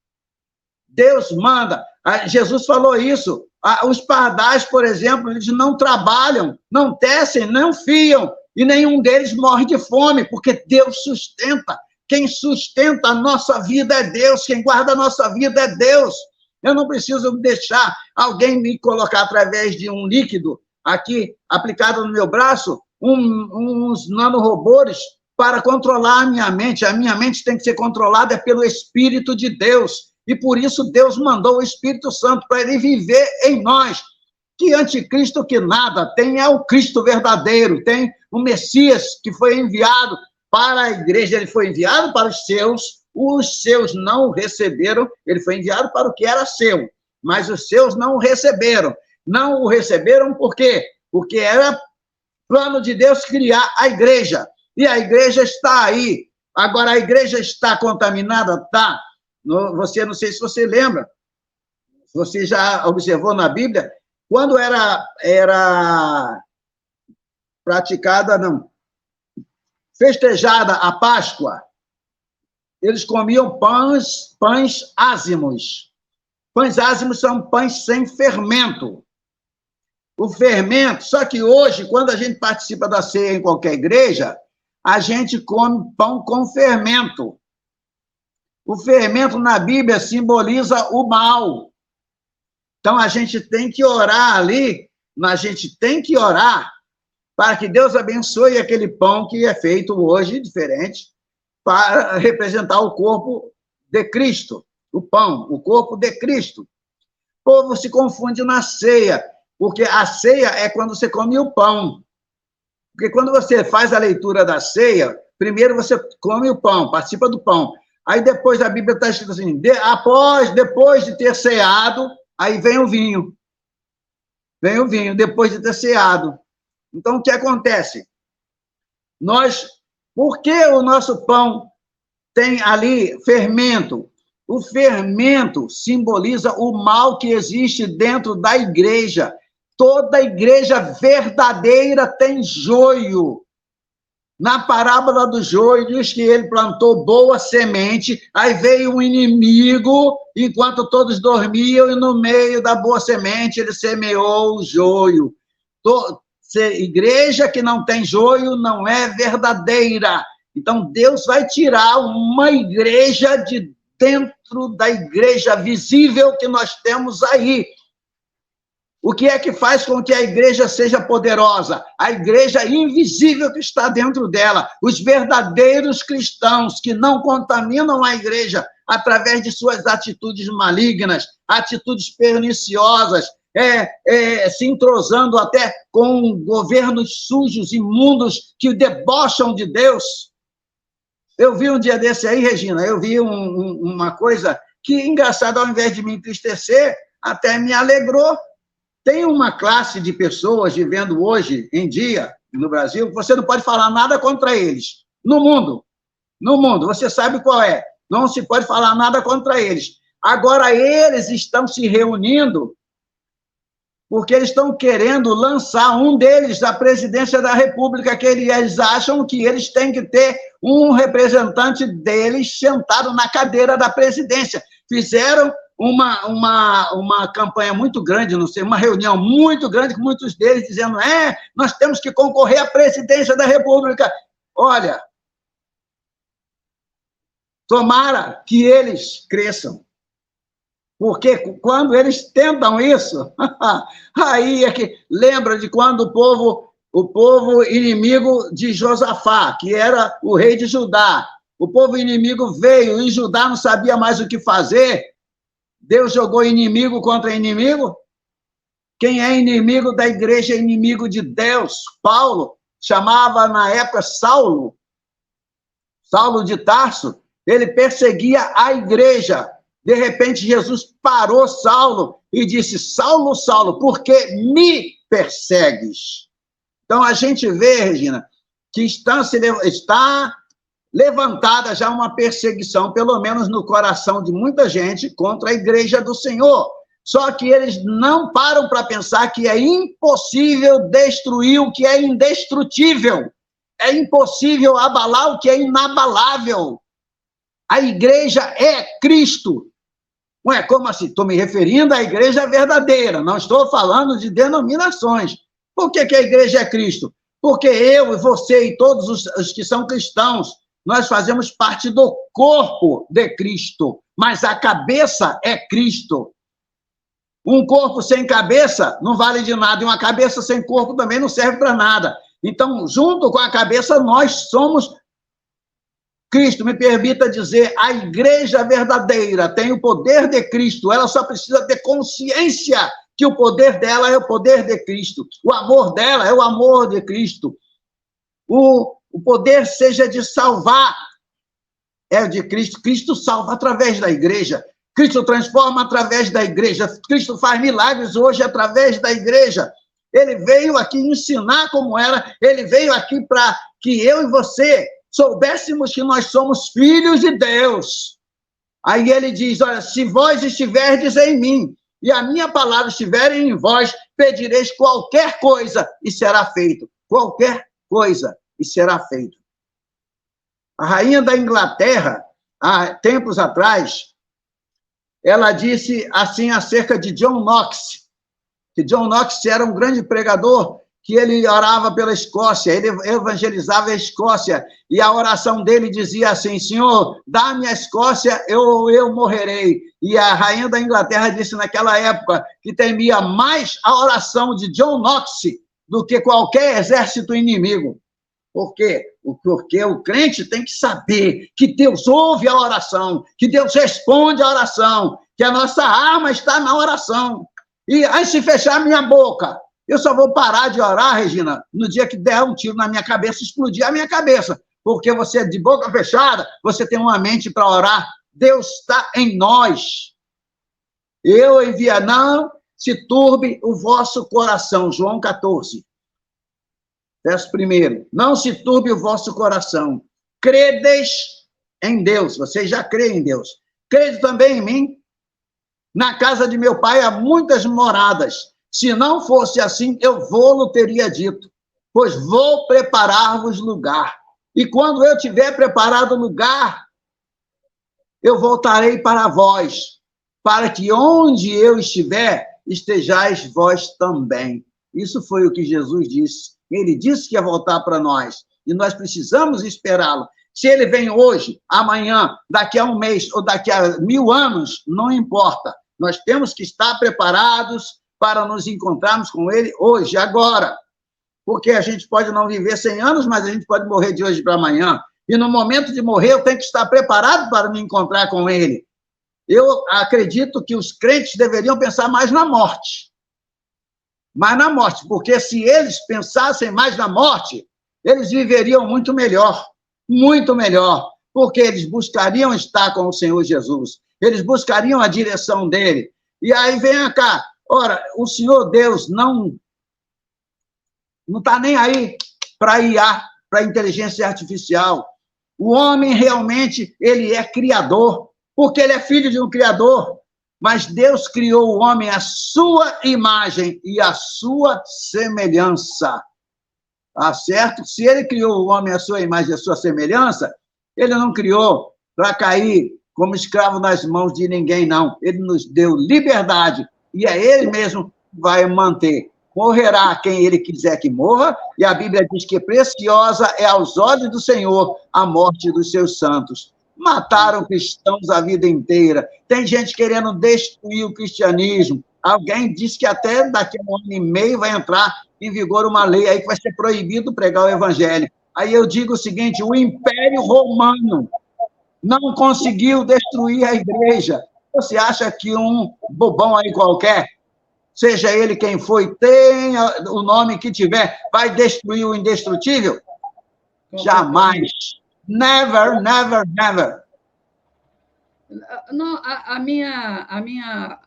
Deus manda. Jesus falou isso. Os pardais, por exemplo, eles não trabalham, não tecem, não fiam, e nenhum deles morre de fome, porque Deus sustenta. Quem sustenta a nossa vida é Deus, quem guarda a nossa vida é Deus. Eu não preciso deixar alguém me colocar através de um líquido aqui aplicado no meu braço, uns nanorobôs para controlar a minha mente. A minha mente tem que ser controlada pelo Espírito de Deus. E por isso Deus mandou o Espírito Santo para ele viver em nós. Que anticristo que nada, tem é o Cristo verdadeiro, tem o Messias que foi enviado para a igreja, ele foi enviado para os seus não o receberam, ele foi enviado para o que era seu, mas os seus não o receberam. Não o receberam por quê? Porque era plano de Deus criar a igreja, e a igreja está aí. Agora, a igreja está contaminada? Tá. Você, não sei se você lembra, você já observou na Bíblia, quando era praticada, não, festejada a Páscoa, eles comiam pães ázimos. Pães ázimos são pães sem fermento. O fermento, só que hoje, quando a gente participa da ceia em qualquer igreja, a gente come pão com fermento. O fermento na Bíblia simboliza o mal. Então, a gente tem que orar ali, a gente tem que orar para que Deus abençoe aquele pão que é feito hoje, diferente, para representar o corpo de Cristo, o pão, o corpo de Cristo. O povo se confunde na ceia, porque a ceia é quando você come o pão. Porque quando você faz a leitura da ceia, primeiro você come o pão, participa do pão. Aí depois a Bíblia está escrito assim, depois de ter ceado, aí vem o vinho. Vem o vinho, depois de ter ceado. Então, o que acontece? Por que o nosso pão tem ali fermento? O fermento simboliza o mal que existe dentro da igreja. Toda igreja verdadeira tem joio. Na parábola do joio, diz que ele plantou boa semente, aí veio um inimigo, enquanto todos dormiam, e no meio da boa semente ele semeou o joio. Igreja que não tem joio não é verdadeira. Então, Deus vai tirar uma igreja de dentro da igreja visível que nós temos aí. O que é que faz com que a igreja seja poderosa? A igreja invisível que está dentro dela. Os verdadeiros cristãos que não contaminam a igreja através de suas atitudes malignas, atitudes perniciosas, se entrosando até com governos sujos, imundos, que debocham de Deus. Eu vi um dia desse aí, Regina, eu vi uma coisa que, engraçado, ao invés de me entristecer, até me alegrou. Tem uma classe de pessoas vivendo hoje em dia, no Brasil, que você não pode falar nada contra eles. No mundo, você sabe qual é. Não se pode falar nada contra eles. Agora, eles estão se reunindo porque eles estão querendo lançar um deles da presidência da República, que eles acham que eles têm que ter um representante deles sentado na cadeira da presidência. Fizeram uma campanha muito grande, não sei, uma reunião muito grande com muitos deles, dizendo, nós temos que concorrer à presidência da República. Olha, tomara que eles cresçam. Porque quando eles tentam isso, aí é que lembra de quando o povo inimigo de Josafá, que era o rei de Judá, o povo inimigo veio e Judá não sabia mais o que fazer, Deus jogou inimigo contra inimigo. Quem é inimigo da igreja é inimigo de Deus. Paulo chamava na época Saulo de Tarso, ele perseguia a igreja. De repente, Jesus parou Saulo e disse, Saulo, Saulo, por que me persegues? Então, a gente vê, Regina, que está levantada já uma perseguição, pelo menos no coração de muita gente, contra a igreja do Senhor. Só que eles não param para pensar que é impossível destruir o que é indestrutível. É impossível abalar o que é inabalável. A igreja é Cristo. Ué, como assim? Estou me referindo à igreja verdadeira, não estou falando de denominações. Por que a igreja é Cristo? Porque eu e você e todos os que são cristãos, nós fazemos parte do corpo de Cristo, mas a cabeça é Cristo. Um corpo sem cabeça não vale de nada, e uma cabeça sem corpo também não serve para nada. Então, junto com a cabeça, nós somos Cristo. Me permita dizer, a igreja verdadeira tem o poder de Cristo, ela só precisa ter consciência que o poder dela é o poder de Cristo, o amor dela é o amor de Cristo, o poder seja de salvar, é de Cristo. Cristo salva através da igreja, Cristo transforma através da igreja, Cristo faz milagres hoje através da igreja. Ele veio aqui ensinar como era, ele veio aqui para que eu e você soubéssemos que nós somos filhos de Deus. Aí ele diz, olha, se vós estiverdes em mim, e a minha palavra estiver em vós, pedireis qualquer coisa e será feito. Qualquer coisa e será feito. A rainha da Inglaterra, há tempos atrás, ela disse assim acerca de John Knox, que John Knox era um grande pregador, que ele orava pela Escócia, ele evangelizava a Escócia, e a oração dele dizia assim, Senhor, dá-me a Escócia, eu morrerei. E a rainha da Inglaterra disse naquela época que temia mais a oração de John Knox do que qualquer exército inimigo. Por quê? Porque o crente tem que saber que Deus ouve a oração, que Deus responde a oração, que a nossa arma está na oração. E aí, se fechar minha boca, eu só vou parar de orar, Regina, no dia que der um tiro na minha cabeça, explodir a minha cabeça. Porque você, de boca fechada, você tem uma mente para orar. Deus está em nós. Eu envia, não se turbe o vosso coração. João 14, verso 1. Não se turbe o vosso coração. Credes em Deus. Vocês já creem em Deus. Crede também em mim. Na casa de meu pai há muitas moradas. Se não fosse assim, eu vou-lo teria dito, pois vou preparar-vos lugar. E quando eu tiver preparado lugar, eu voltarei para vós, para que onde eu estiver, estejais vós também. Isso foi o que Jesus disse. Ele disse que ia voltar para nós, e nós precisamos esperá-lo. Se ele vem hoje, amanhã, daqui a um mês, ou daqui a 1000 anos, não importa. Nós temos que estar preparados para nos encontrarmos com ele hoje, agora. Porque a gente pode não viver 100 anos, mas a gente pode morrer de hoje para amanhã. E no momento de morrer, eu tenho que estar preparado para me encontrar com ele. Eu acredito que os crentes deveriam pensar mais na morte. Mais na morte, porque se eles pensassem mais na morte, eles viveriam muito melhor, porque eles buscariam estar com o Senhor Jesus, eles buscariam a direção dele. E aí, venha cá, ora, o Senhor Deus não está nem aí para IA, para inteligência artificial. O homem realmente, ele é criador, porque ele é filho de um criador. Mas Deus criou o homem à sua imagem e à sua semelhança. Tá certo? Se ele criou o homem à sua imagem e à sua semelhança, ele não criou para cair como escravo nas mãos de ninguém, não. Ele nos deu liberdade e é ele mesmo que vai manter. Morrerá quem ele quiser que morra, e a Bíblia diz que preciosa é aos olhos do Senhor a morte dos seus santos. Mataram cristãos a vida inteira. Tem gente querendo destruir o cristianismo. Alguém disse que até daqui a 1 ano e meio vai entrar em vigor uma lei aí que vai ser proibido pregar o evangelho. Aí eu digo o seguinte, o Império Romano não conseguiu destruir a igreja. Você acha que um bobão aí qualquer, seja ele quem foi, tenha o nome que tiver, vai destruir o indestrutível? Jamais. Never, never, never. Não, a minha...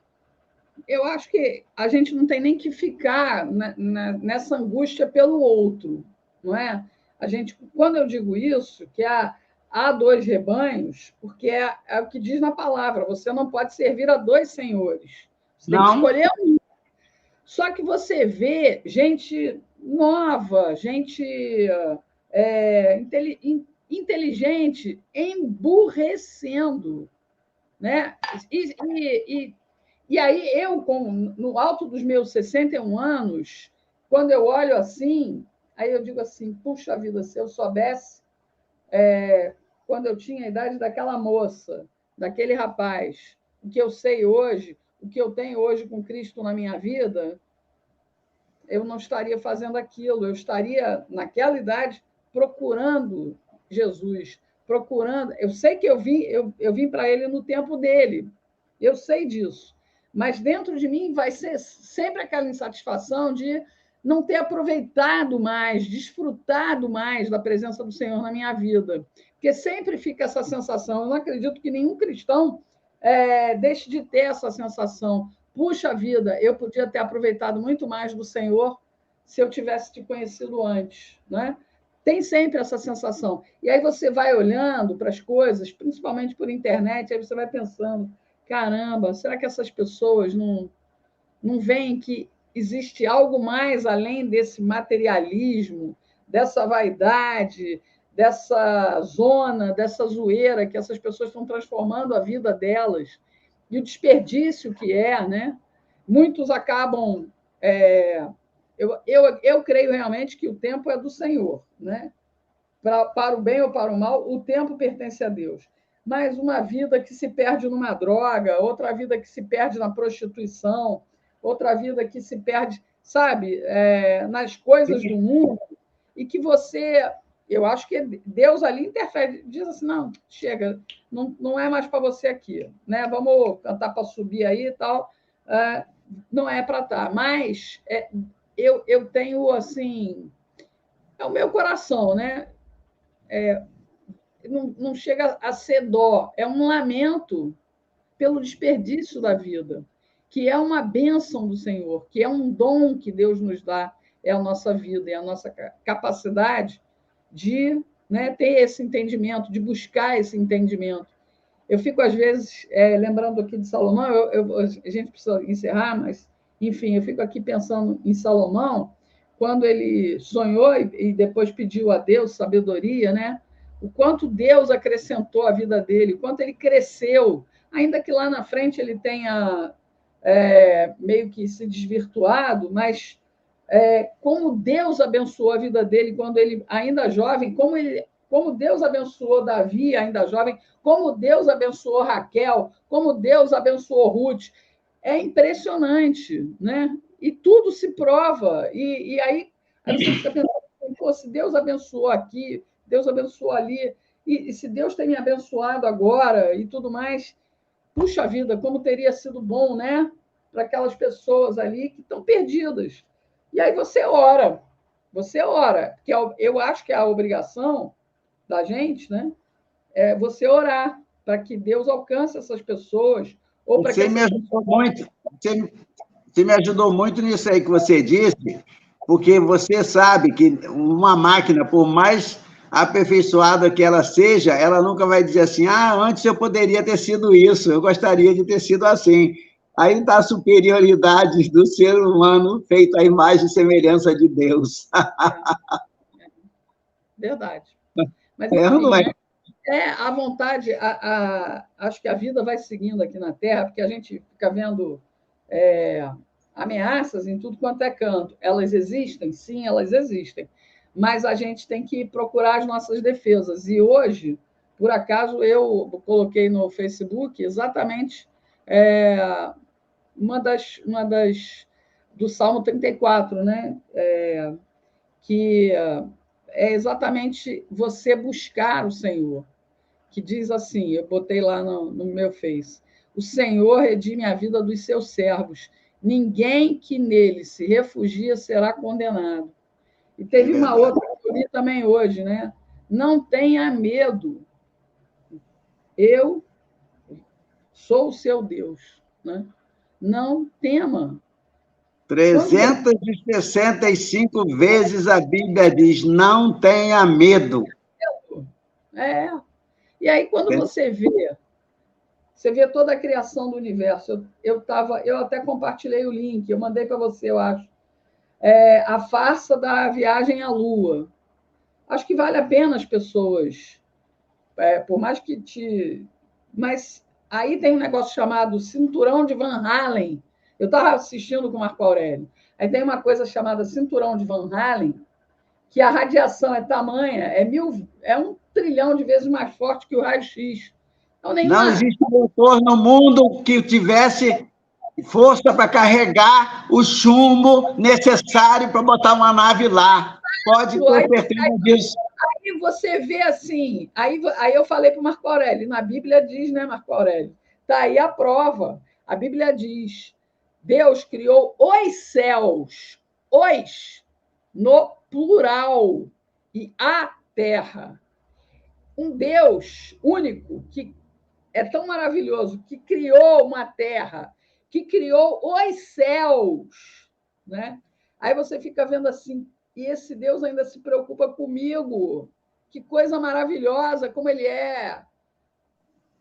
Eu acho que a gente não tem nem que ficar nessa angústia pelo outro, não é? A gente, quando eu digo isso, que há 2 rebanhos, porque é o que diz na palavra, você não pode servir a 2 senhores. Você tem que escolher um. Só que você vê gente nova, gente inteligente emburrecendo, né? E aí eu, no alto dos meus 61 anos, quando eu olho assim, aí eu digo assim, puxa vida, se eu soubesse, quando eu tinha a idade daquela moça, daquele rapaz, o que eu sei hoje, o que eu tenho hoje com Cristo na minha vida, eu não estaria fazendo aquilo, eu estaria, naquela idade, procurando Jesus, procurando... Eu sei que eu vim para ele no tempo dele, eu sei disso, mas dentro de mim vai ser sempre aquela insatisfação de não ter aproveitado mais, desfrutado mais da presença do Senhor na minha vida. Porque sempre fica essa sensação, eu não acredito que nenhum cristão deixe de ter essa sensação. Puxa vida, eu podia ter aproveitado muito mais do Senhor se eu tivesse te conhecido antes, né? Tem sempre essa sensação. E aí você vai olhando para as coisas, principalmente por internet, aí você vai pensando, caramba, será que essas pessoas não veem que existe algo mais além desse materialismo, dessa vaidade, dessa zona, dessa zoeira que essas pessoas estão transformando a vida delas, e o desperdício que né? Muitos acabam... Eu creio realmente que o tempo é do Senhor, né? Para o bem ou para o mal, o tempo pertence a Deus. Mas uma vida que se perde numa droga, outra vida que se perde na prostituição, outra vida que se perde, sabe, nas coisas do mundo, e que você... Eu acho que Deus ali interfere, diz assim, não, chega, não é mais para você aqui, né? Vamos cantar para subir aí e tal, não é para estar. Mas eu tenho, assim, é o meu coração, né? Não chega a ser dó, é um lamento pelo desperdício da vida, que é uma bênção do Senhor, que é um dom que Deus nos dá, é a nossa vida, é a nossa capacidade de, né, ter esse entendimento, de buscar esse entendimento. Eu fico, às vezes, lembrando aqui de Salomão, a gente precisa encerrar, mas, enfim, eu fico aqui pensando em Salomão, quando ele sonhou e depois pediu a Deus sabedoria, né? O quanto Deus acrescentou à vida dele, o quanto ele cresceu, ainda que lá na frente ele tenha meio que se desvirtuado, mas como Deus abençoou a vida dele quando ele ainda jovem, como Deus abençoou Davi ainda jovem, como Deus abençoou Raquel, como Deus abençoou Ruth. É impressionante, né? E tudo se prova. E aí você fica pensando, pô, se Deus abençoou aqui, Deus abençoou ali, e se Deus tem me abençoado agora e tudo mais, puxa vida, como teria sido bom, né? Para aquelas pessoas ali que estão perdidas. E aí você ora, porque eu acho que a obrigação da gente, né, é você orar para que Deus alcance essas pessoas. Ou para você me ajudou muito, você me ajudou muito nisso aí que você disse, porque você sabe que uma máquina, por mais aperfeiçoada que ela seja, ela nunca vai dizer assim, antes eu poderia ter sido isso, eu gostaria de ter sido assim. Aí está a superioridade do ser humano feito à imagem e semelhança de Deus. Verdade. Mas, Não é? Né? A vontade, acho que a vida vai seguindo aqui na Terra, porque a gente fica vendo ameaças em tudo quanto é canto. Elas existem? Sim, elas existem. Mas a gente tem que procurar as nossas defesas. E hoje, por acaso, eu coloquei no Facebook exatamente uma das do Salmo 34, né? Que é exatamente você buscar o Senhor, que diz assim, eu botei lá no meu Face, o Senhor redime a vida dos seus servos, ninguém que nele se refugia será condenado. E teve uma outra que eu li também hoje, né? Não tenha medo, eu sou o seu Deus, né? Não tema. 365 vezes a Bíblia diz, não tenha medo. E aí, quando você vê toda a criação do universo, eu até compartilhei o link, eu mandei para você, eu acho, a farsa da viagem à Lua. Acho que vale a pena as pessoas, por mais que Mas aí tem um negócio chamado Cinturão de Van Halen. Eu estava assistindo com o Marco Aurélio. Aí tem uma coisa chamada Cinturão de Van Halen, que a radiação é tamanha, é 1 trilhão de vezes mais forte que o raio-x. Então, Não existe motor no mundo que tivesse força para carregar o chumbo necessário para botar uma nave lá. Pode ter certeza disso. Aí você vê assim, aí eu falei para o Marco Aurélio, na Bíblia diz, né, Marco Aurélio? Está aí a prova. A Bíblia diz, Deus criou os céus, no plural, e a terra. Um Deus único, que é tão maravilhoso, que criou uma terra, que criou os céus, né? Aí você fica vendo assim, e esse Deus ainda se preocupa comigo. Que coisa maravilhosa, como ele é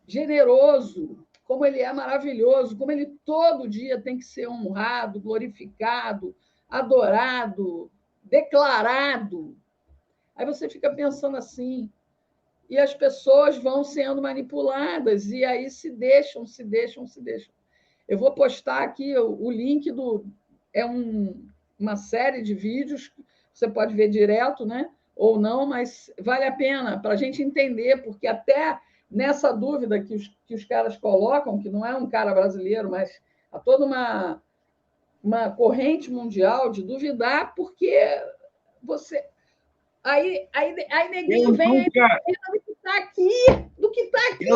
generoso, como ele é maravilhoso, como ele todo dia tem que ser honrado, glorificado, adorado, declarado. Aí você fica pensando assim, e as pessoas vão sendo manipuladas, e aí se deixam. Eu vou postar aqui o link uma série de vídeos, você pode ver direto, né? Ou não, mas vale a pena para a gente entender, porque até nessa dúvida que os caras colocam, que não é um cara brasileiro, mas há toda uma corrente mundial de duvidar, porque você... Aí neguinho vem do que está aqui.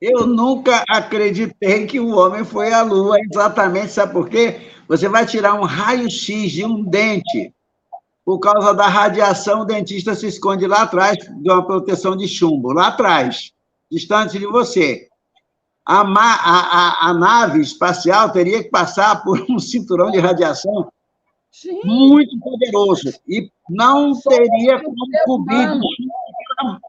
Eu nunca acreditei que o homem foi à Lua, exatamente, sabe por quê? Você vai tirar um raio-x de um dente, por causa da radiação, o dentista se esconde lá atrás, de uma proteção de chumbo, lá atrás, distante de você. A nave espacial teria que passar por um cinturão de radiação muito poderoso, e não teria como cobrir, não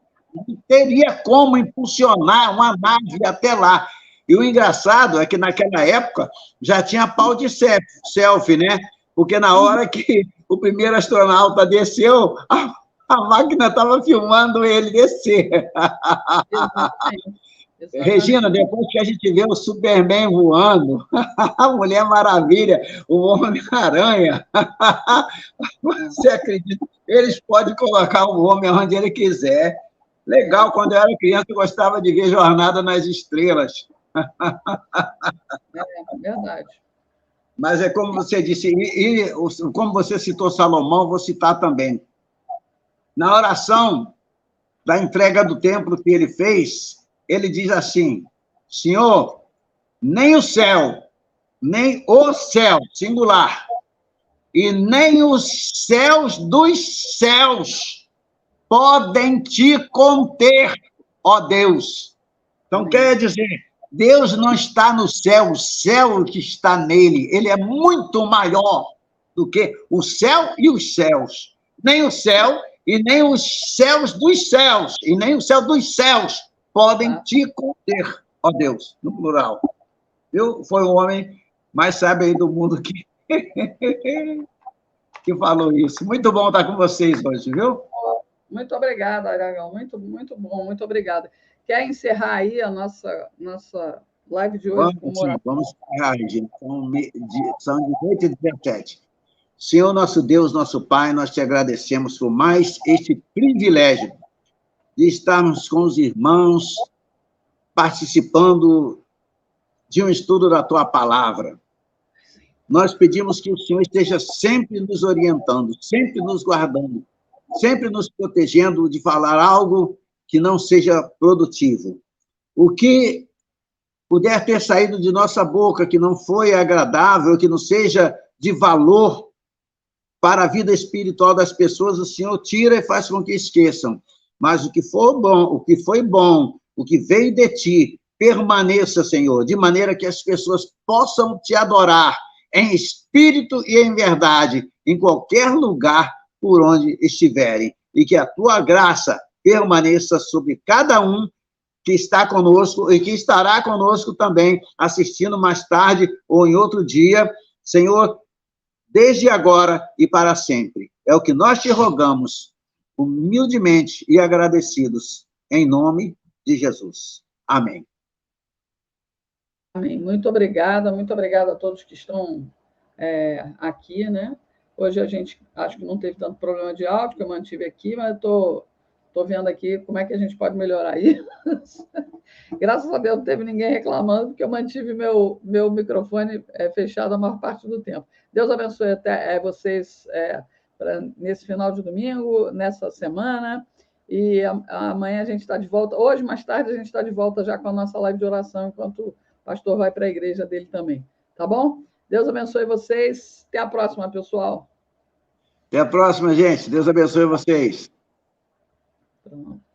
teria como impulsionar uma nave até lá. E o engraçado é que, naquela época, já tinha pau de selfie, né? Porque na hora que o primeiro astronauta desceu, a máquina estava filmando ele descer. Exatamente. Regina, depois que a gente vê o Superman voando, a Mulher Maravilha, o Homem-Aranha, você acredita? Eles podem colocar o homem onde ele quiser. Legal, quando eu era criança, eu gostava de ver Jornada nas Estrelas. É verdade. Mas é como você disse, e como você citou Salomão, vou citar também. Na oração da entrega do templo que ele fez, ele diz assim, Senhor, nem o céu, nem o céu, singular, e nem os céus dos céus podem te conter, ó Deus. Então, quer dizer, Deus não está no céu, o céu que está nele, ele é muito maior do que o céu e os céus. Nem o céu e nem os céus dos céus, e nem o céu dos céus podem te conter, ó Deus, no plural. Viu? Foi o homem mais sábio aí do mundo que falou isso. Muito bom estar com vocês hoje, viu? Muito obrigada, Aragão. Muito, muito bom, muito obrigada. Quer encerrar aí a nossa live de hoje? Vamos encerrar, gente. São 18h17. Senhor, nosso Deus, nosso Pai, nós te agradecemos por mais este privilégio de estarmos com os irmãos participando de um estudo da tua palavra. Nós pedimos que o Senhor esteja sempre nos orientando, sempre nos guardando, sempre nos protegendo de falar algo que não seja produtivo. O que puder ter saído de nossa boca que não foi agradável, que não seja de valor para a vida espiritual das pessoas, o Senhor tira e faz com que esqueçam. Mas o que for bom, o que foi bom, o que veio de ti, permaneça, Senhor, de maneira que as pessoas possam te adorar em espírito e em verdade, em qualquer lugar por onde estiverem, e que a tua graça permaneça sobre cada um que está conosco e que estará conosco também, assistindo mais tarde ou em outro dia, Senhor, desde agora e para sempre. É o que nós te rogamos, humildemente e agradecidos, em nome de Jesus. Amém. Amém. Muito obrigada a todos que estão aqui, né? Hoje a gente acho que não teve tanto problema de áudio que eu mantive aqui, mas estou vendo aqui como é que a gente pode melhorar isso. Graças a Deus não teve ninguém reclamando, porque eu mantive meu microfone fechado a maior parte do tempo. Deus abençoe até vocês nesse final de domingo, nessa semana, e amanhã a gente está de volta. Hoje, mais tarde, a gente está de volta já com a nossa live de oração, enquanto o pastor vai para a igreja dele também. Tá bom? Deus abençoe vocês. Até a próxima, pessoal. Até a próxima, gente. Deus abençoe vocês. Pronto.